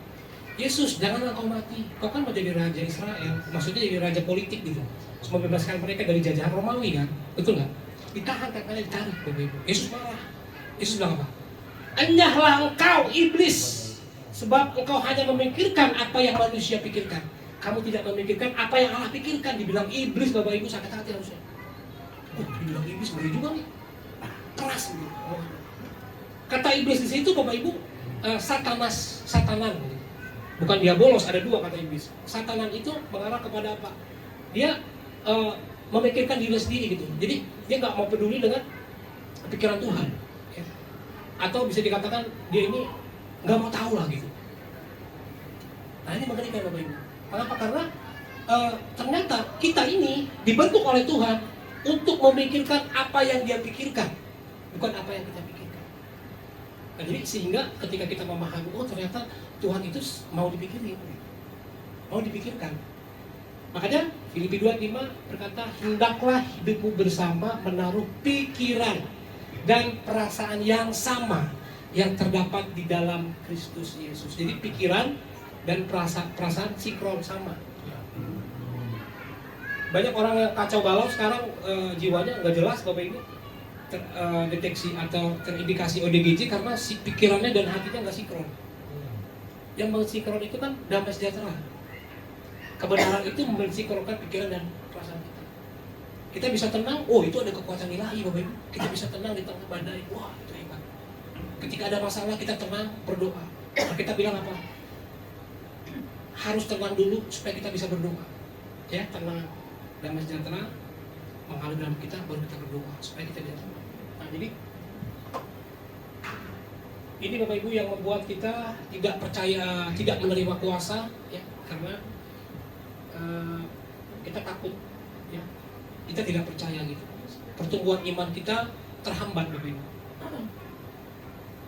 Yesus, janganlah kau mati. Kau kan mau jadi raja Israel, maksudnya jadi raja politik gitu. Terus membebaskan mereka dari jajahan Romawi kan, betul nggak? Ditahan katanya, ditarik Bapak Ibu. Yesus marah. Yesus bilang apa? Enyahlah engkau iblis, sebab engkau hanya memikirkan apa yang manusia pikirkan. Kamu tidak memikirkan apa yang Allah pikirkan. Dibilang iblis Bapak Ibu, sakit hati harusnya. Dibilang iblis ngeri juga nih, keras gitu. Kata iblis di situ Bapak Ibu, satanan. Bukan diabolos, ada 2 kata iblis. Satanan itu mengarah kepada apa? Dia memikirkan diri sendiri gitu. Jadi dia nggak mau peduli dengan pikiran Tuhan. Ya. Atau bisa dikatakan dia ini nggak mau tahu lah gitu. Nah ini mengerikan Bapak Ibu. Kenapa? Karena ternyata kita ini dibentuk oleh Tuhan untuk memikirkan apa yang dia pikirkan, bukan apa yang kita pikirkan. Nah, jadi sehingga ketika kita memahami, oh ternyata Tuhan itu mau dipikirkan. Makanya Filipi 2:5 berkata, hendaklah hidupmu bersama menaruh pikiran dan perasaan yang sama yang terdapat di dalam Kristus Yesus. Jadi pikiran dan perasaan sinkron sama. Banyak orang yang kacau balau sekarang, jiwanya nggak jelas Bapak Ibu, deteksi atau terindikasi ODGJ karena si pikirannya dan hatinya nggak sinkron. Yang mensinkron itu kan damai sejahtera. Kebenaran itu mensinkronkan pikiran dan perasaan kita. Kita bisa tenang, oh itu ada kekuatan ilahi Bapak Ibu. Kita bisa tenang di tengah badai, wah itu hebat. Ketika ada masalah kita tenang, berdoa. Nah, kita bilang apa? Harus tenang dulu supaya kita bisa berdoa. Ya, tenang. Damai sejahtera mengalir dalam kita, baru kita berdoa supaya kita bisa tenang. Nah jadi ini Bapak Ibu yang membuat kita tidak percaya, tidak menerima kuasa, ya, karena kita takut, ya, kita tidak percaya gitu. Pertumbuhan iman kita terhambat Bapak Ibu.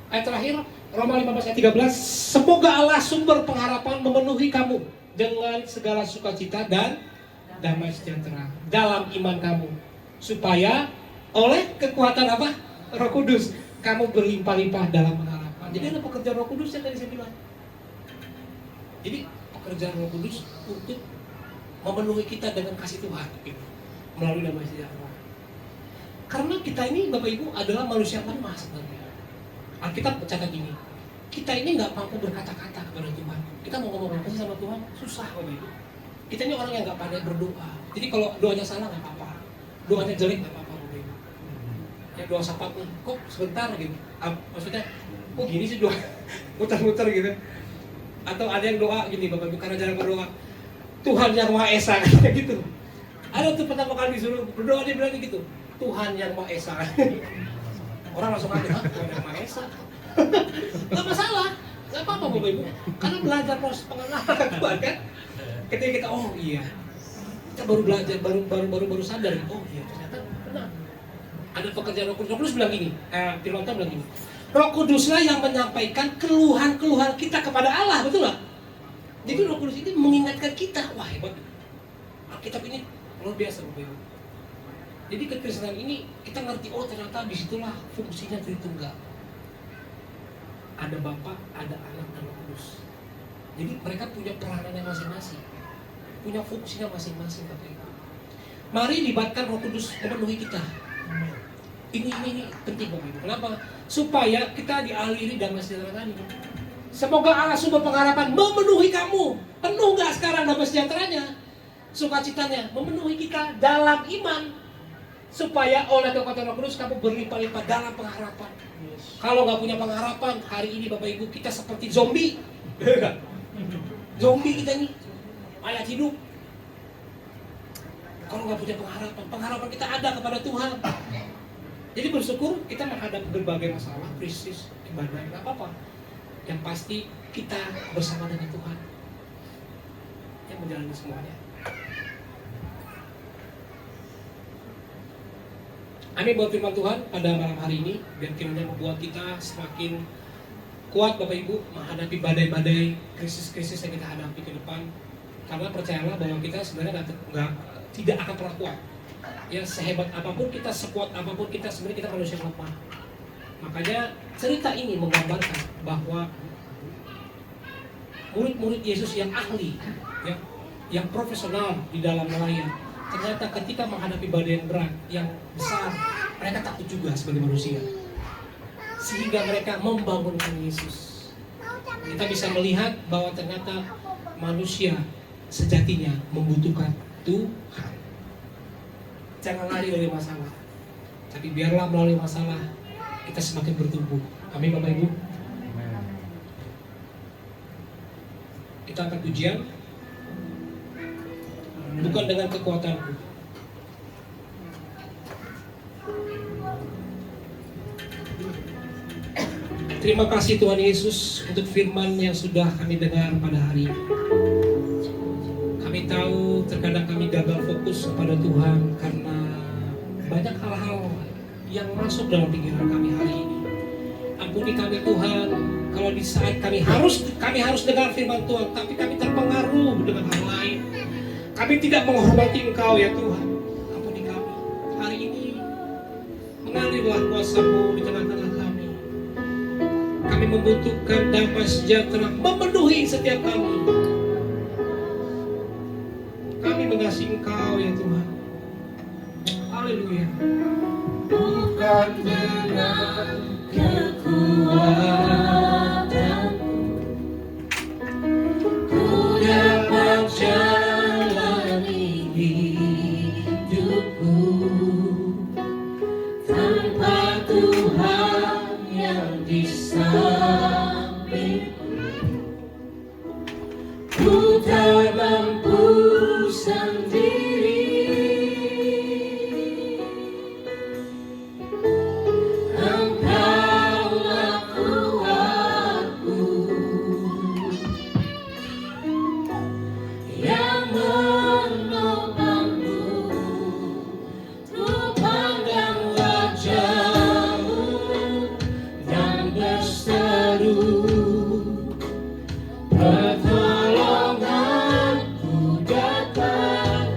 Ayat terakhir Roma 15 ayat 13, semoga Allah sumber pengharapan memenuhi kamu dengan segala sukacita dan damai sejahtera dalam iman kamu, supaya oleh kekuatan apa? Roh Kudus kamu berlimpah-limpah dalam pengharapan. Jadi ada pekerjaan Roh Kudus yang tadi saya bilang. Jadi pekerjaan Roh Kudus untuk memenuhi kita dengan kasih Tuhan gitu, melalui damai sejahtera. Karena kita ini Bapak Ibu adalah manusia lemah sebenarnya. Alkitab catat ini, kita ini nggak mampu berkata-kata kepada Tuhan. Kita mau ngomong apa sih sama Tuhan? Susah Bapak Ibu. Kita ini orang yang nggak pandai berdoa. Jadi kalau doanya salah nggak apa-apa, doanya jelek nggak apa-apa Bapak Ibu. Ya doa sapa pun, kok sebentar gitu. Maksudnya, kok gini sih doa, muter-muter gitu. Atau ada yang doa gini Bapak Ibu, karena jarang berdoa, Tuhan yang Maha Esa kayak gitu. Ada tuh pertama kali disuruh berdoa dia bilang gitu, Tuhan yang Maha Esa. Orang langsung kaget, Tuhan yang Maha Esa. Gak masalah, gak apa-apa Bapak Ibu. Karena belajar proses pengenalan Tuhan kan. Ketika kita, oh iya, kita baru belajar, baru sadar, oh iya ternyata benar. Ada pekerjaan Roh Kudus. Roh Kudus bilang gini, Firman Tuhan bilang gini, Roh Kuduslah yang menyampaikan keluhan-keluhan kita kepada Allah, betul nggak? Jadi Roh Kudus ini mengingatkan kita, wah hebat. Alkitab ini luar biasa Bapak Ibu. Jadi kekristenan ini kita ngerti, oh ternyata disitulah fungsinya Tritunggal. Ada Bapa, ada Anak, dan Roh Kudus. Jadi mereka punya peranannya masing-masing, punya fungsinya masing-masing Bapak Ibu. Mari libatkan Roh Kudus memenuhi kita. Ini penting Bapak Ibu. Kenapa? Supaya kita dialiri damai sejahtera tadi. Semoga Allah sumber pengharapan memenuhi kamu. Penuh nggak sekarang damai sejahteranya? Sukacitanya memenuhi kita dalam iman. Supaya oleh kekuatan Roh Kudus kamu berlimpah-limpah dalam pengharapan. Kalau nggak punya pengharapan, hari ini Bapak Ibu kita seperti zombie. Zombie kita nih, mayat hidup. Kalau nggak punya pengharapan kita ada kepada Tuhan. Jadi bersyukur kita menghadapi berbagai masalah, krisis, ibadah, nggak apa-apa. Yang pasti kita bersama dengan Tuhan yang menjalani semuanya. Amin buat firman Tuhan pada malam hari ini, biar kiranya membuat kita semakin kuat Bapak Ibu menghadapi badai-badai krisis-krisis yang kita hadapi ke depan. Karena percayalah bahwa kita sebenarnya tidak akan pernah kuat. Ya sehebat apapun kita, sekuat apapun kita, sebenarnya kita manusia lemah. Makanya cerita ini menggambarkan bahwa murid-murid Yesus yang ahli, ya, yang profesional di dalam melayani, ternyata ketika menghadapi badai yang berat, yang besar, mereka takut juga sebagai manusia. Sehingga mereka membangunkan Yesus. Kita bisa melihat bahwa ternyata manusia sejatinya membutuhkan Tuhan. Jangan lari dari masalah, tapi biarlah melalui masalah kita semakin bertumbuh. Amin Bapak Ibu. Kita akan pujian bukan dengan kekuatanku. Terima kasih Tuhan Yesus untuk firman yang sudah kami dengar pada hari ini. Kami tahu terkadang kami gagal fokus kepada Tuhan karena banyak hal-hal yang masuk dalam pikiran kami hari ini. Ampuni kami Tuhan, kalau di saat kami harus dengar firman Tuhan, tapi kami terpengaruh dengan hal lain. Kami tidak menghormati Engkau ya Tuhan. Ampuni kami. Hari ini mengalirlah kuasa-Mu di tengah-tengah kami. Kami membutuhkan damai sejahtera memenuhi setiap kami. Kami mengasihi Engkau ya Tuhan. Haleluya. Bukan dengan kekuatanku ku dapat jalani hidupku, tanpa Tuhan yang di sampingku ku tak mampu sendiri. Pertolonganku datang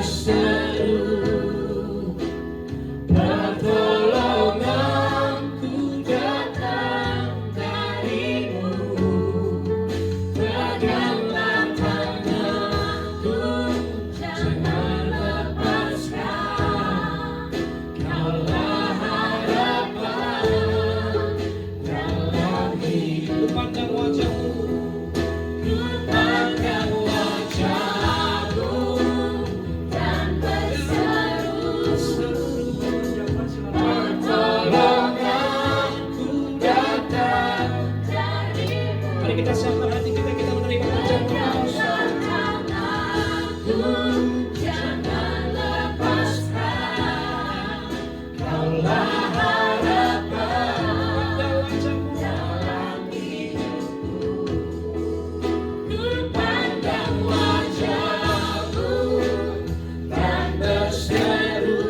berseru, pertolonganku datang darimu. Peganglah tanganku, jangan lepaskan. Kaulah harapan dalam hidup. Pandang wajahmu, ku pandang wajahmu dan berseru, pertolonganku datang darimu. Mari kita siapkan hati kita, kita menerima perjamuan. Jangan lepaskan, kaulah harapan dalam hidupku. Ku pandang wajahmu dan berseru,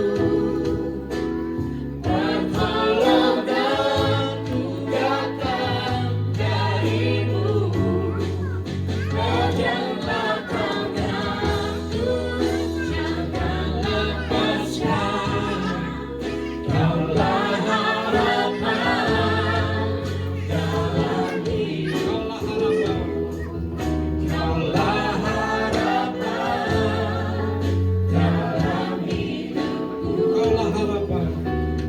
pertolonganku datang darimu. Peganglah tanganku, jangan lepaskan. Kaulah harapan dalam hidup. Kaulah harapan dalam hidupku. Kaulah harapan.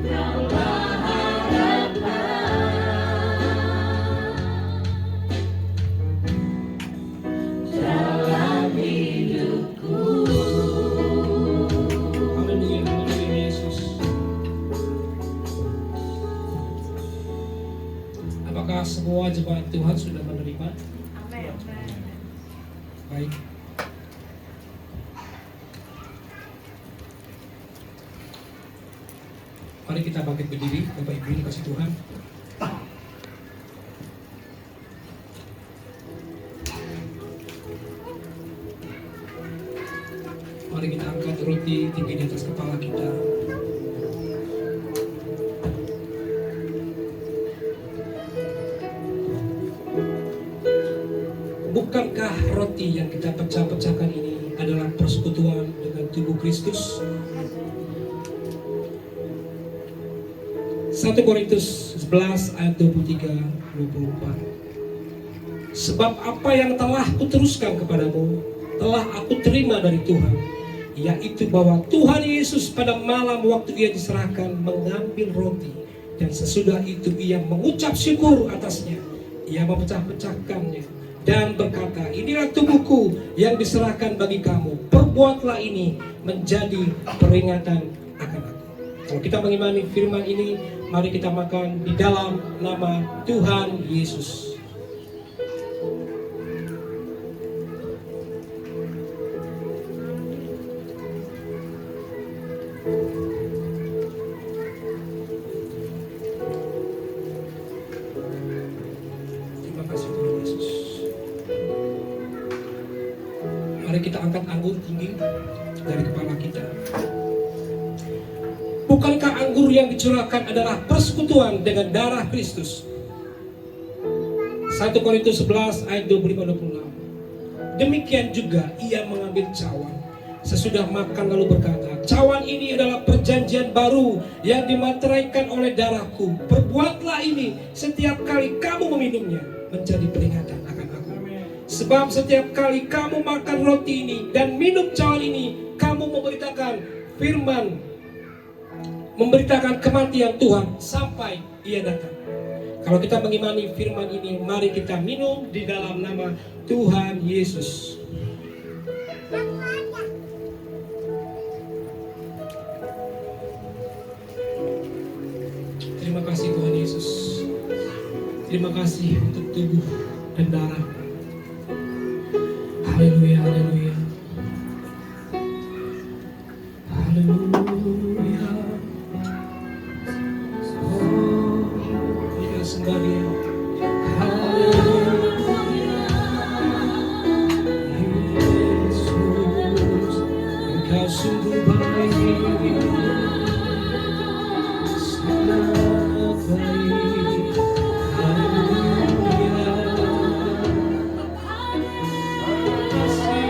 Kaulah harapan dalam hidupku. Haleluya, haleluya Yesus. Apakah semua jemaat Tuhan sudah menerima? Baik. Mari kita bangkit berdiri, Bapak Ibu yang dikasihi Tuhan. Mari kita angkat roti tinggi di atas kepala kita. Bukankah roti yang kita pecah-pecahkan ini adalah persekutuan dengan tubuh Kristus? 1 Korintus 11 ayat 23-24. Sebab apa yang telah kuteruskan kepadamu telah aku terima dari Tuhan, yaitu bahwa Tuhan Yesus pada malam waktu ia diserahkan mengambil roti, dan sesudah itu ia mengucap syukur atasnya, ia memecah-pecahkannya dan berkata, inilah tubuhku yang diserahkan bagi kamu, perbuatlah ini menjadi peringatan akan aku. Kalau kita mengimani firman ini, mari kita makan di dalam nama Tuhan Yesus. Terima kasih Tuhan Yesus. Mari kita angkat anggur tinggi dari kepala kita. Bukankah anggur yang dicurahkan adalah persekutuan dengan darah Kristus? 1 Korintus 11 ayat 25-26. Demikian juga ia mengambil cawan sesudah makan lalu berkata, cawan ini adalah perjanjian baru yang dimateraikan oleh darahku. Perbuatlah ini setiap kali kamu meminumnya menjadi peringatan akan aku. Sebab setiap kali kamu makan roti ini dan minum cawan ini, kamu memberitakan kematian Tuhan sampai ia datang. Kalau kita mengimani firman ini, mari kita minum di dalam nama Tuhan Yesus. Terima kasih Tuhan Yesus. Terima kasih untuk tubuh dan darah. Haleluya, haleluya. Haleluya. Oh, kita sembah Dia. Haleluya. Yesus, Engkau sungguh baik. Sangat baik. Haleluya. Kasih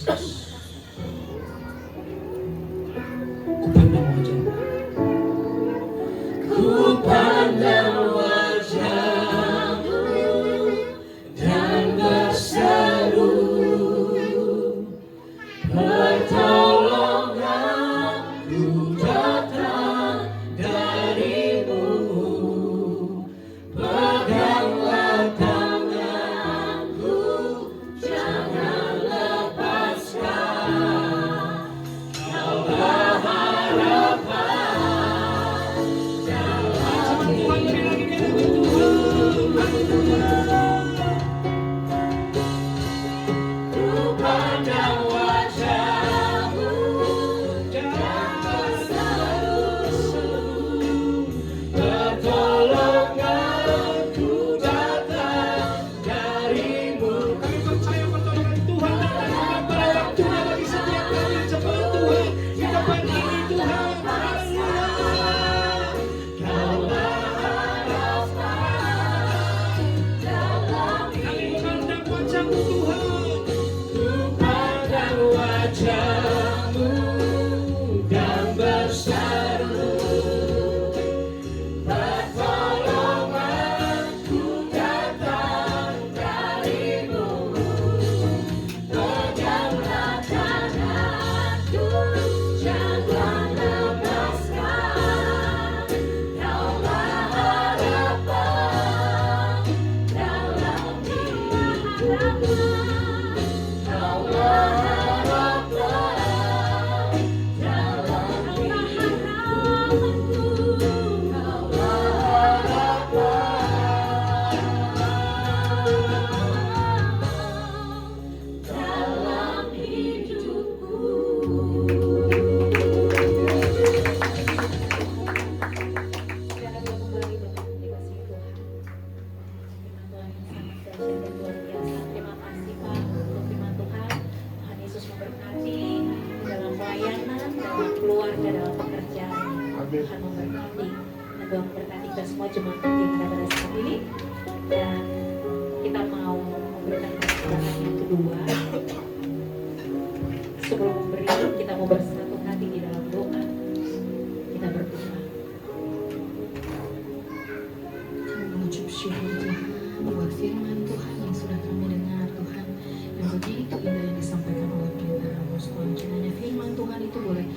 Yesus. Kupandang wajahmu. Kupandang wajahmu dan berseru, pertolonganku datang darimu. Peganglah tanganku, jangan lepaskan. Kaulah harapan dalam hidupku. Ku pandang wajahmu dan berseru, pertolonganku datang darimu. Kami percaya pertolongan Tuhan datang pada waktunya bagi setiap kami yang cepat Tuhan di tempat ini Tuhan. Kaulah harapan dalam kami memandang wajahmu Tuhan. Ku pandang wajahmu dan berseru, pertolonganku datang darimu. Peganglah tanganku, jangan lepaskan. Kaulah harapan dalam hidupku. Kaulah harapan dalam hidupku. Kaulah harapan dalam hidupku. Saudara belum kembali dengan dikasih Tuhan. Firman Tuhan yang sangat dahsyat dan luar biasa. Terima kasih Pak untuk firman Tuhan. Tuhan Yesus memberkati dalam pelayanan, dalam keluarga, dalam pekerjaan. Amin. Tuhan memberkati. Dan Tuhan memberkati kita semua jemaat kerja kita pada saat ini. Dan kita mau memberikan persembahan yang kedua. Sebelum memberi, kita mau bersatu hati di dalam doa. Kita berdoa. Kami mengucap syukur Tuhan buat firman Tuhan yang sudah kami dengar Tuhan, yang begitu indah yang disampaikan oleh Pendeta Ramos Tuhan. Kiranya firman Tuhan itu boleh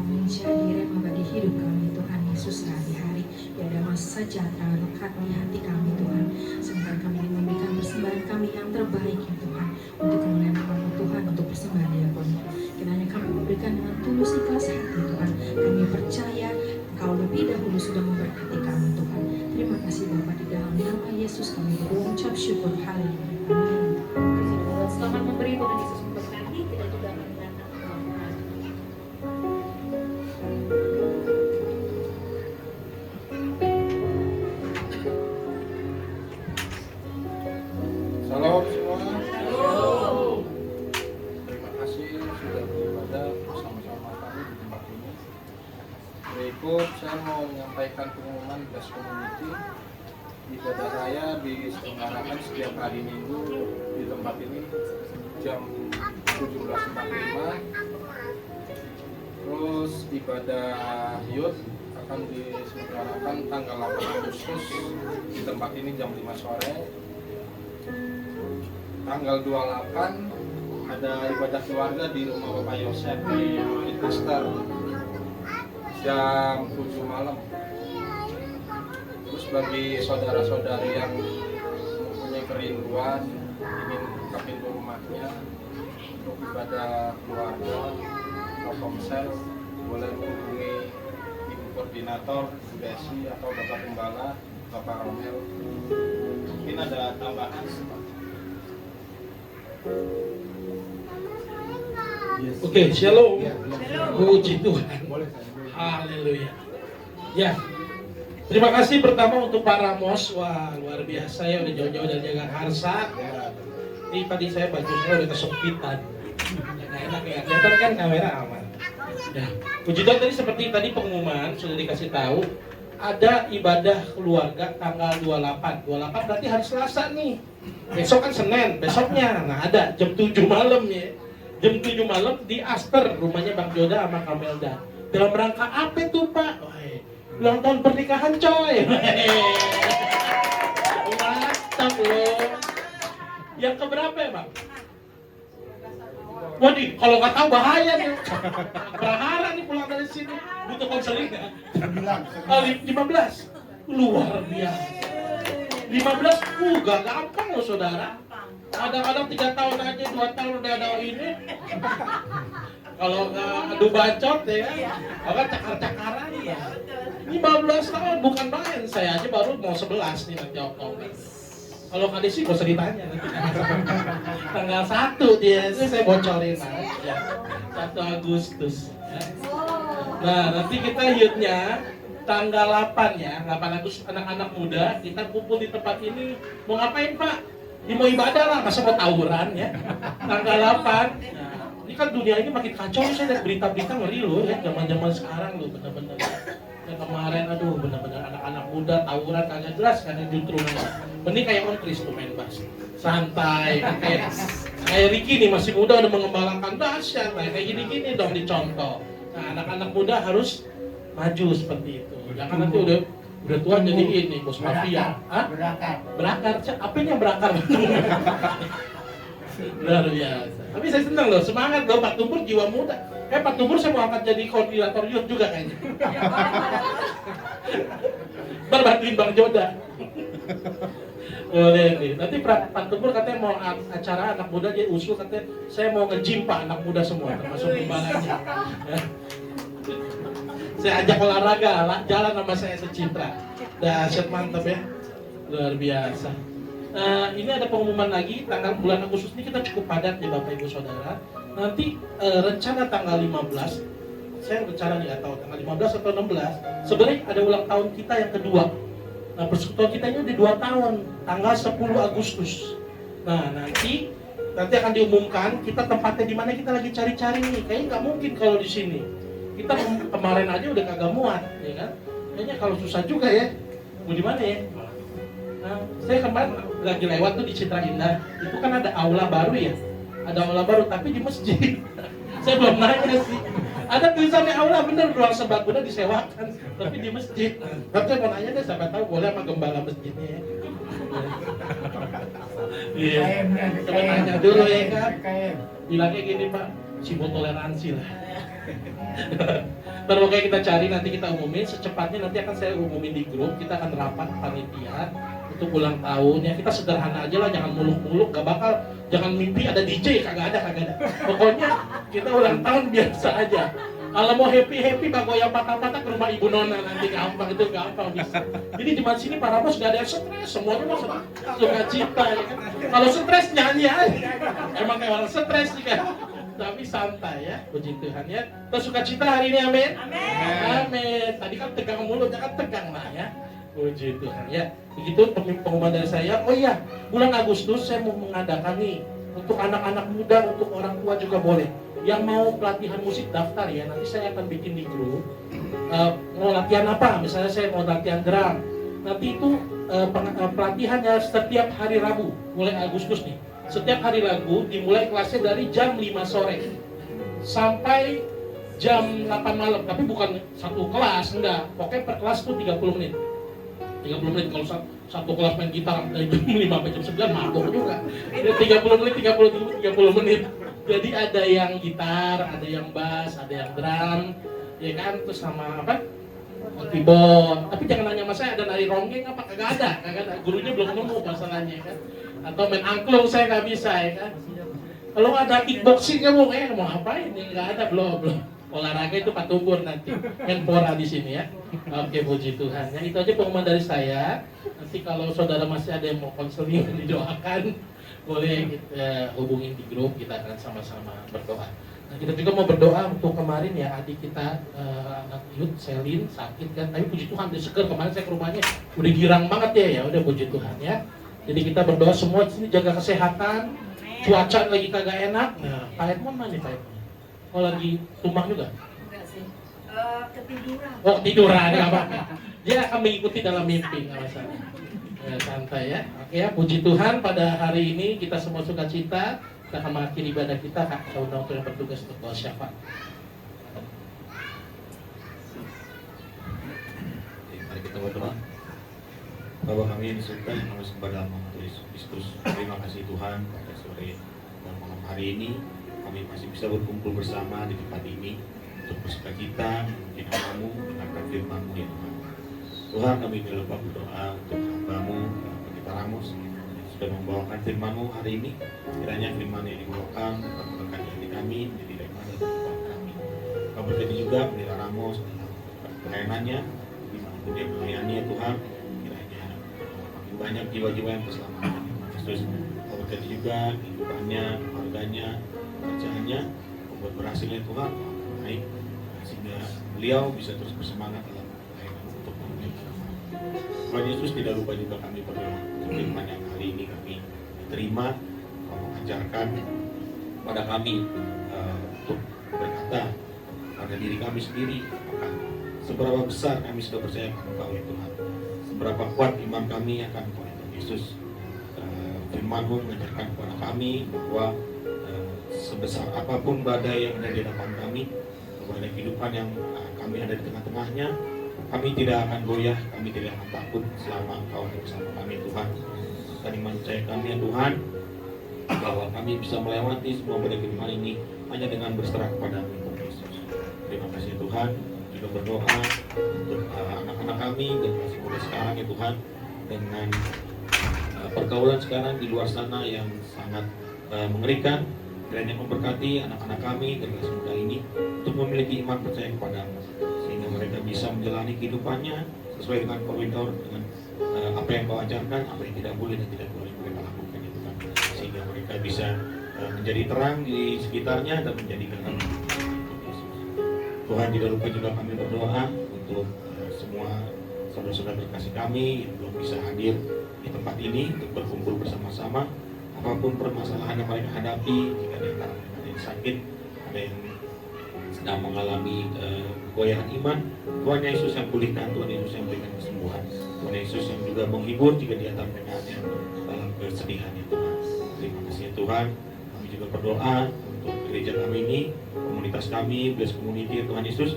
menjadi rema bagi hidup kami Tuhan Yesus sehari-hari. Biar damai sejahtera lekat di hati kami Tuhan. Sementara kami ingin memberikan persembahan kami yang terbaik ya Tuhan, untuk kemuliaan nama Tuhan, untuk persembahan diakon. Kiranya kami memberikan dengan tulus ikhlas hati Tuhan. Kami percaya Engkau lebih dahulu sudah memberkati kami Tuhan. Terima kasih Bapa, di dalam nama Yesus kami berucap syukur. Haleluya. Amin. Selamat memberi, Tuhan Yesus memberkati. Kita juga akan datang ke Tuhan. Salam semua. Terima kasih sudah beribadah bersama-sama kami di tempat ini. Berikut saya mau menyampaikan pengumuman Gas Community. Ibadah raya diselenggarakan setiap hari Minggu di tempat ini jam 17.45. Terus ibadah Yud akan diselenggarakan tanggal 8 Agustus di tempat ini jam 5 sore. Tanggal 28 ada ibadah keluarga di rumah Bapak Yosef di Bukit Master jam 7 malam. Terus bagi saudara-saudari yang mempunyai kerinduan ingin buka pintu rumahnya untuk ibadah keluarga atau komsel, boleh menghubungi Ibu Koordinator, Bu Desi atau Bapak Gembala, Bapak Romel. Mungkin ada tambahan. Oke, shalom. Ya, Puji Tuhan. boleh. Haleluya. Ya. Terima kasih pertama untuk Pak Ramos. Wah, luar biasa ya, udah jauh-jauh dari Jakarta. Ini tadi saya baju saya udah kesempitan. Nggak enak ya, kelihatan kan kamera aman. Ya, puji Tuhan, tadi seperti tadi pengumuman sudah dikasih tahu, ada ibadah keluarga tanggal 28. 28 berarti hari Selasa nih. Besok kan Senin, besoknya. Nah, ada jam 7 malam ya. jam 7 malam di Aster, rumahnya Bang Joda sama Kamelda. Dalam rangka apa tuh Pak? Ulang tahun pernikahan coy. Mantap loh. Yang keberapa ya Bang? Waduh, kalau nggak tahu bahaya nih. Berhara nih pulang dari sini. Butuh konseling ya? 15. Luar biasa. 15, gak gampang loh saudara. Kadang-kadang 3 tahun aja, 2 tahun udah ada ini. Kalau nggak adu bacot ya kan, kalau cakar-cakaran ya. 15 tahun bukan main, saya aja baru mau 11 nih nanti Oktober. Kalau Kak Desi gak usah ditanya nanti. Tanggal 1 dia, itu saya bocorin aja. 1 Agustus. Ya. Nah nanti kita yutnya tanggal 8 ya, 8 Agustus anak-anak muda kita kumpul di tempat ini. Mau ngapain Pak? Ya, mau ibadah lah, masa mau tawuran ya. Tanggal 8. Nah, ini kan dunia ini makin kacau, saya lihat berita-berita ngeri loh ya, zaman-zaman sekarang loh bener-bener. Ya, kemarin aduh bener-bener anak-anak muda tawuran kagak jelas kan justru mending kayak Om Kris tuh main bass santai kan kayak Ricky nih masih muda udah mengembangkan dahsyat kayak gini-gini dong dicontoh. Nah anak-anak muda harus maju seperti itu. Jangan nanti udah tua jadi ini bos mafia. Hah? Berakar. Apa ini yang berakar? Luar biasa. Tapi saya senang loh, semangat loh Pak Tumpur jiwa muda. Kayak Pak Tumpur saya mau angkat jadi koordinator youth juga kayaknya. Bantuin Bang Joda. Boleh nih. Nanti Pak Tumpur katanya mau acara anak muda dia usul katanya saya mau nge-gym Pak anak muda semua termasuk kembanganya. Saya ajak olahraga, jalan sama saya secitra. Dahsyat mantap ya. Luar biasa. Ini ada pengumuman lagi, tanggal bulan Agustus ini kita cukup padat ya Bapak Ibu Saudara. Nanti rencana tanggal 15, saya rencana nggak tahu tanggal 15 atau 16. Sebenarnya ada ulang tahun kita yang kedua. Nah persekutuan kita ini udah 2 tahun, tanggal 10 Agustus. Nah nanti akan diumumkan kita tempatnya di mana kita lagi cari-cari nih. Kayaknya nggak mungkin kalau di sini. Kita kemarin aja udah kagak muat, ya kan? Kayaknya kalau susah juga ya. Mau di mana ya? Nah, saya kemarin lagi lewat tuh di Citra Indah, itu kan ada aula baru ya, ada aula baru tapi di masjid. Saya belum nanya sih. Ada tulisannya aula bener ruang serbaguna disewakan, tapi di masjid. Tapi saya mau nanya deh, siapa tahu boleh sama gembala masjidnya ya. Iya. Coba tanya dulu ya kan. Bilangnya gini Pak, simbol toleransi lah. Baru kayak kita cari nanti kita umumin secepatnya nanti akan saya umumin di grup kita akan rapat panitia untuk ulang tahun ya kita sederhana aja lah jangan muluk-muluk gak bakal jangan mimpi ada DJ kagak ada pokoknya kita ulang tahun biasa aja kalau mau happy bagoyang patah-patah ke rumah Ibu Nona nanti gampang itu gampang bisa jadi di sini para bos gak ada yang stres semuanya mah suka cita ya kan kalau stres nyanyi aja emang kayak orang stres juga tapi santai ya, puji Tuhan ya. Kita suka cita hari ini, amin. Amin. Tadi kan tegang mulut, jangan tegang lah ya. Puji Tuhan ya. Begitu pengumuman dari saya. Oh iya, bulan Agustus saya mau mengadakan nih untuk anak-anak muda, untuk orang tua juga boleh. Yang mau pelatihan musik daftar ya. Nanti saya akan bikin di grup. Mau latihan apa? Misalnya saya mau latihan drum. Nanti itu pelatihannya setiap hari Rabu, mulai Agustus nih. Setiap hari Rabu dimulai kelasnya dari jam 5 sore sampai jam 8 malam. Tapi bukan satu kelas, enggak. Pokoknya per kelas tuh 30 menit. 30 menit kalau satu kelas main gitar dari jam 5 sampai jam 9 mabok juga. 30 menit, 30 menit. Jadi ada yang gitar, ada yang bass, ada yang drum, ya kan? Terus sama apa? Keyboard. Tapi jangan nanya sama saya ada nari ronggeng apa? Kagak ada. Gurunya belum nemu masalahnya kan. Atau main angklung saya nggak bisa ya kan. Kalau ada kickboxing kamu mau ngapain? Nggak ada belum. Olahraga itu Pak Tumpur nanti. Menpora di sini ya. Oke puji Tuhan. Yang itu aja pengumuman dari saya. Nanti kalau saudara masih ada yang mau konseling didoakan, boleh kita hubungin di grup kita akan sama-sama berdoa. Nah, kita juga mau berdoa untuk kemarin ya adik kita anak Yud Selin sakit kan. Tapi puji Tuhan dia seger kemarin saya ke rumahnya udah girang banget ya. Ya udah puji Tuhan ya. Jadi kita berdoa semua di sini jaga kesehatan. Cuaca lagi kagak enak. Nah, Pak Edmond mana nih Pak Edmond? Oh lagi tumbang juga? Enggak sih. Ketiduran. Oh tiduran nggak apa-apa. Dia akan mengikuti dalam mimpi nggak masalah. Ya, santai ya. Oke ya, puji Tuhan pada hari ini kita semua sukacita Kita akan mengakhiri ibadah kita. Kak, saya undang untuk yang bertugas untuk doa syafaat. Mari kita berdoa. Bapa kami yang di surga, yang kami sembah dalam nama Tuhan Yesus Kristus. Terima kasih Tuhan pada sore dan malam hari ini kami masih bisa berkumpul bersama di tempat ini untuk bersukacita mungkin namamu, mendengarkan firman-Mu ya Tuhan. Tuhan, kami tidak lupa berdoa untuk hamba-Mu, Pendeta Ramos yang sudah membawakan firman-Mu hari ini. Kiranya firman yang dibawakan dapat memberkati hati kami, menjadi rema dan kehidupan kami. Kami berkati juga Pendeta Ramos dalam pelayanannya, dimanapun dia melayani ya Tuhan. Kiranya makin banyak jiwa-jiwa yang berselamat. Yesus, kami berkati juga kehidupannya, keluarganya, pekerjaannya, membuat berhasilnya Tuhan naik sehingga beliau bisa terus bersemangat dalam pelayanan untuk memuliakan nama. Tuhan Yesus, tidak lupa juga kami berdoa untuk firman yang hari ini kami terima, kau mengajarkan pada kami untuk berkata pada diri kami sendiri apakah seberapa besar kami sudah percaya kepada Engkau ya Tuhan, seberapa kuat iman kami akan Engkau ya Tuhan Yesus. Firman-Mu mengajarkan kepada kami bahwa sebesar apapun badai yang ada di depan kami, badai kehidupan yang kami ada di tengah-tengahnya, kami tidak akan goyah, kami tidak akan takut selama Engkau bersama kami Tuhan. Dan iman percaya kami ya Tuhan, bahwa kami bisa melewati semua badai kehidupan ini hanya dengan berserah kepada-Mu Tuhan Yesus. Terima kasih Tuhan. Juga berdoa untuk anak-anak kami dan masih muda sekarang ya Tuhan, dengan pergaulan sekarang di luar sana yang sangat mengerikan. Kiranya memberkati anak-anak kami generasi muda ini untuk memiliki iman percaya kepada-Mu, sehingga mereka bisa menjalani kehidupannya sesuai dengan koridor, dengan apa yang Kau ajarkan, apa yang tidak boleh dan tidak boleh mereka lakukan ya Tuhan, sehingga mereka bisa menjadi terang di sekitarnya dan menjadi garam Tuhan. Tidak lupa juga kami berdoa untuk semua saudara-saudara terkasih kami yang belum bisa hadir di tempat ini untuk berkumpul bersama-sama. Apapun permasalahan yang mereka hadapi, jika ada yang sakit, ada yang sedang mengalami goyah iman, Tuhan Yesus yang pulihkan, Tuhan Yesus yang berikan kesembuhan, Tuhan Yesus yang juga menghibur jika di antara mereka ada yang dalam kesedihan ya Tuhan. Terima kasih ya Tuhan. Kami juga berdoa untuk gereja kami ini, komunitas kami, Bless Community ya Tuhan Yesus,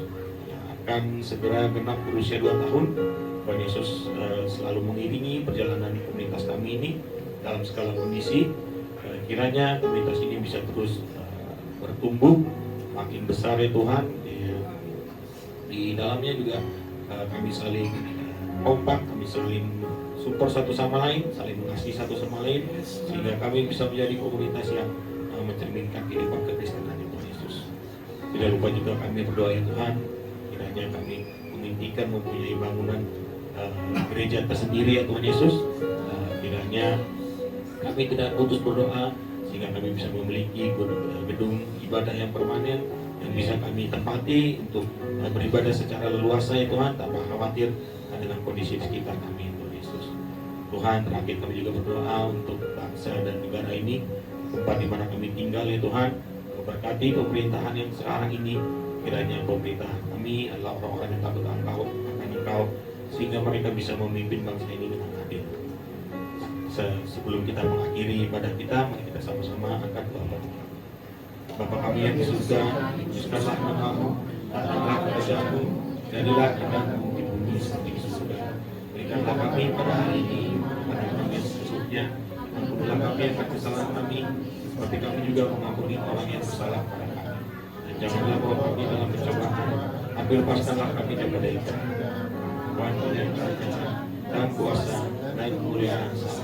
yang akan segera genap berusia 2 tahun. Tuhan Yesus selalu mengiringi perjalanan komunitas kami ini dalam segala kondisi. Kiranya komunitas ini bisa terus bertumbuh makin besar ya Tuhan. Di dalamnya juga kami saling kompak, kami saling support satu sama lain, saling mengasihi satu sama lain, sehingga kami bisa menjadi komunitas yang mencerminkan kehidupan kekristenan ya Tuhan Yesus. Tidak lupa juga kami berdoa ya Tuhan, kiranya kami mengintikan mempunyai bangunan gereja tersendiri ya Tuhan Yesus. Kiranya kami tidak putus berdoa sehingga kami bisa memiliki gedung ibadah yang permanen yang bisa kami tempati untuk beribadah secara leluasa ya Tuhan, tanpa khawatir dengan kondisi sekitar kami Tuhan Yesus. Tuhan, terakhir kami juga berdoa untuk bangsa dan negara ini, tempat di mana kami tinggal ya Tuhan. Berkati pemerintahan yang sekarang ini, kiranya pemerintah kami adalah orang-orang yang takut akan Engkau, sehingga mereka bisa memimpin bangsa ini dengan adil. Sebelum kita mengakhiri ibadah kita, mari kita sama-sama angkat doa. Bapa kami yang di surga, kuduskanlah nama-Mu, datanglah kerajaan-Mu, jadilah kehendak-Mu di bumi seperti di surga. Berikanlah kami pada hari ini makanan kami yang secukupnya, ampunilah kami akan kesalahan kami, seperti kami juga mengampuni orang yang bersalah kepada kami. Dan janganlah bawa kami dalam pencobaan, tapi lepaskanlah kami daripada itu. Tuhan punya kerajaan dan kuasa dan kemuliaan sampai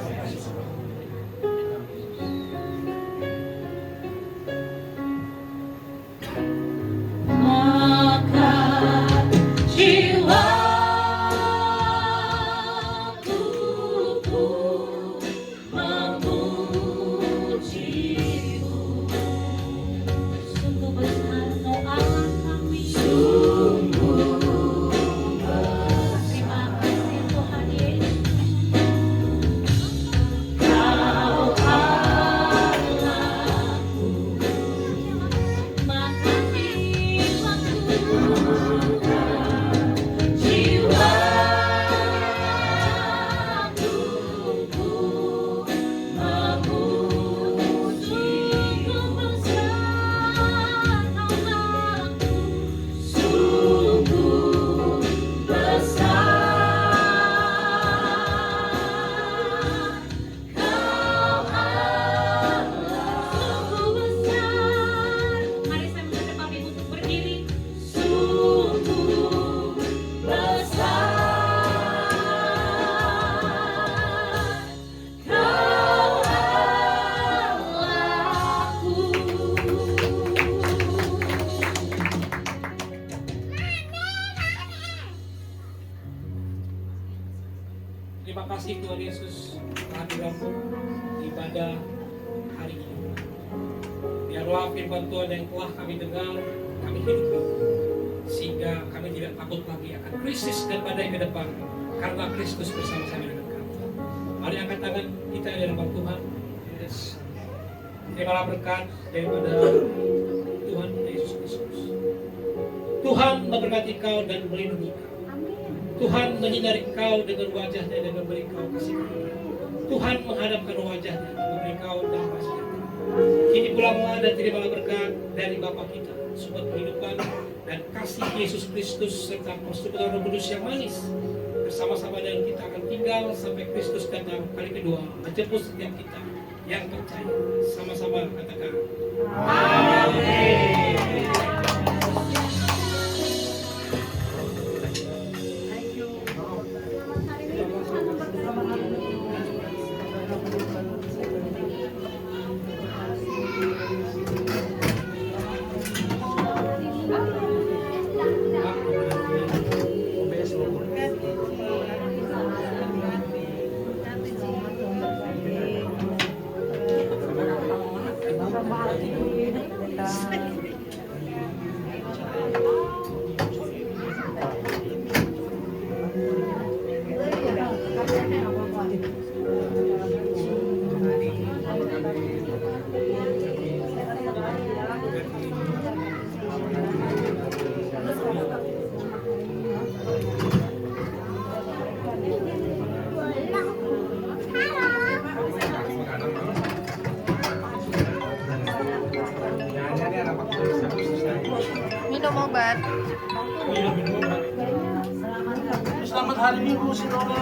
kehadiranmu di ibadah hari ini. Biarlah firman Tuhan yang telah kami dengar, kami hidupi, sehingga kami tidak takut lagi akan krisis dan badai ke depan, karena Kristus bersama-sama dengan kami. Mari angkat tangan kita di hadapan Tuhan. Yes. Terimalah berkat daripada Tuhan kita Yesus Kristus. Tuhan memberkati kau dan melindungi kau. Tuhan menyinari kau dengan wajahnya dan memberi kau kasih karunia. Tuhan menghadapkan wajahnya dan memberi kau damai sejahtera. Kini pulanglah dan terimalah berkat dari Bapa kita, sumber kehidupan dan kasih Yesus Kristus serta persekutuan Roh Kudus yang manis bersama-sama dengan kita akan tinggal sampai Kristus datang kali kedua menjemput setiap kita yang percaya. Sama-sama katakan amin. Minum obat. Selamat hari Minggu, Sinora.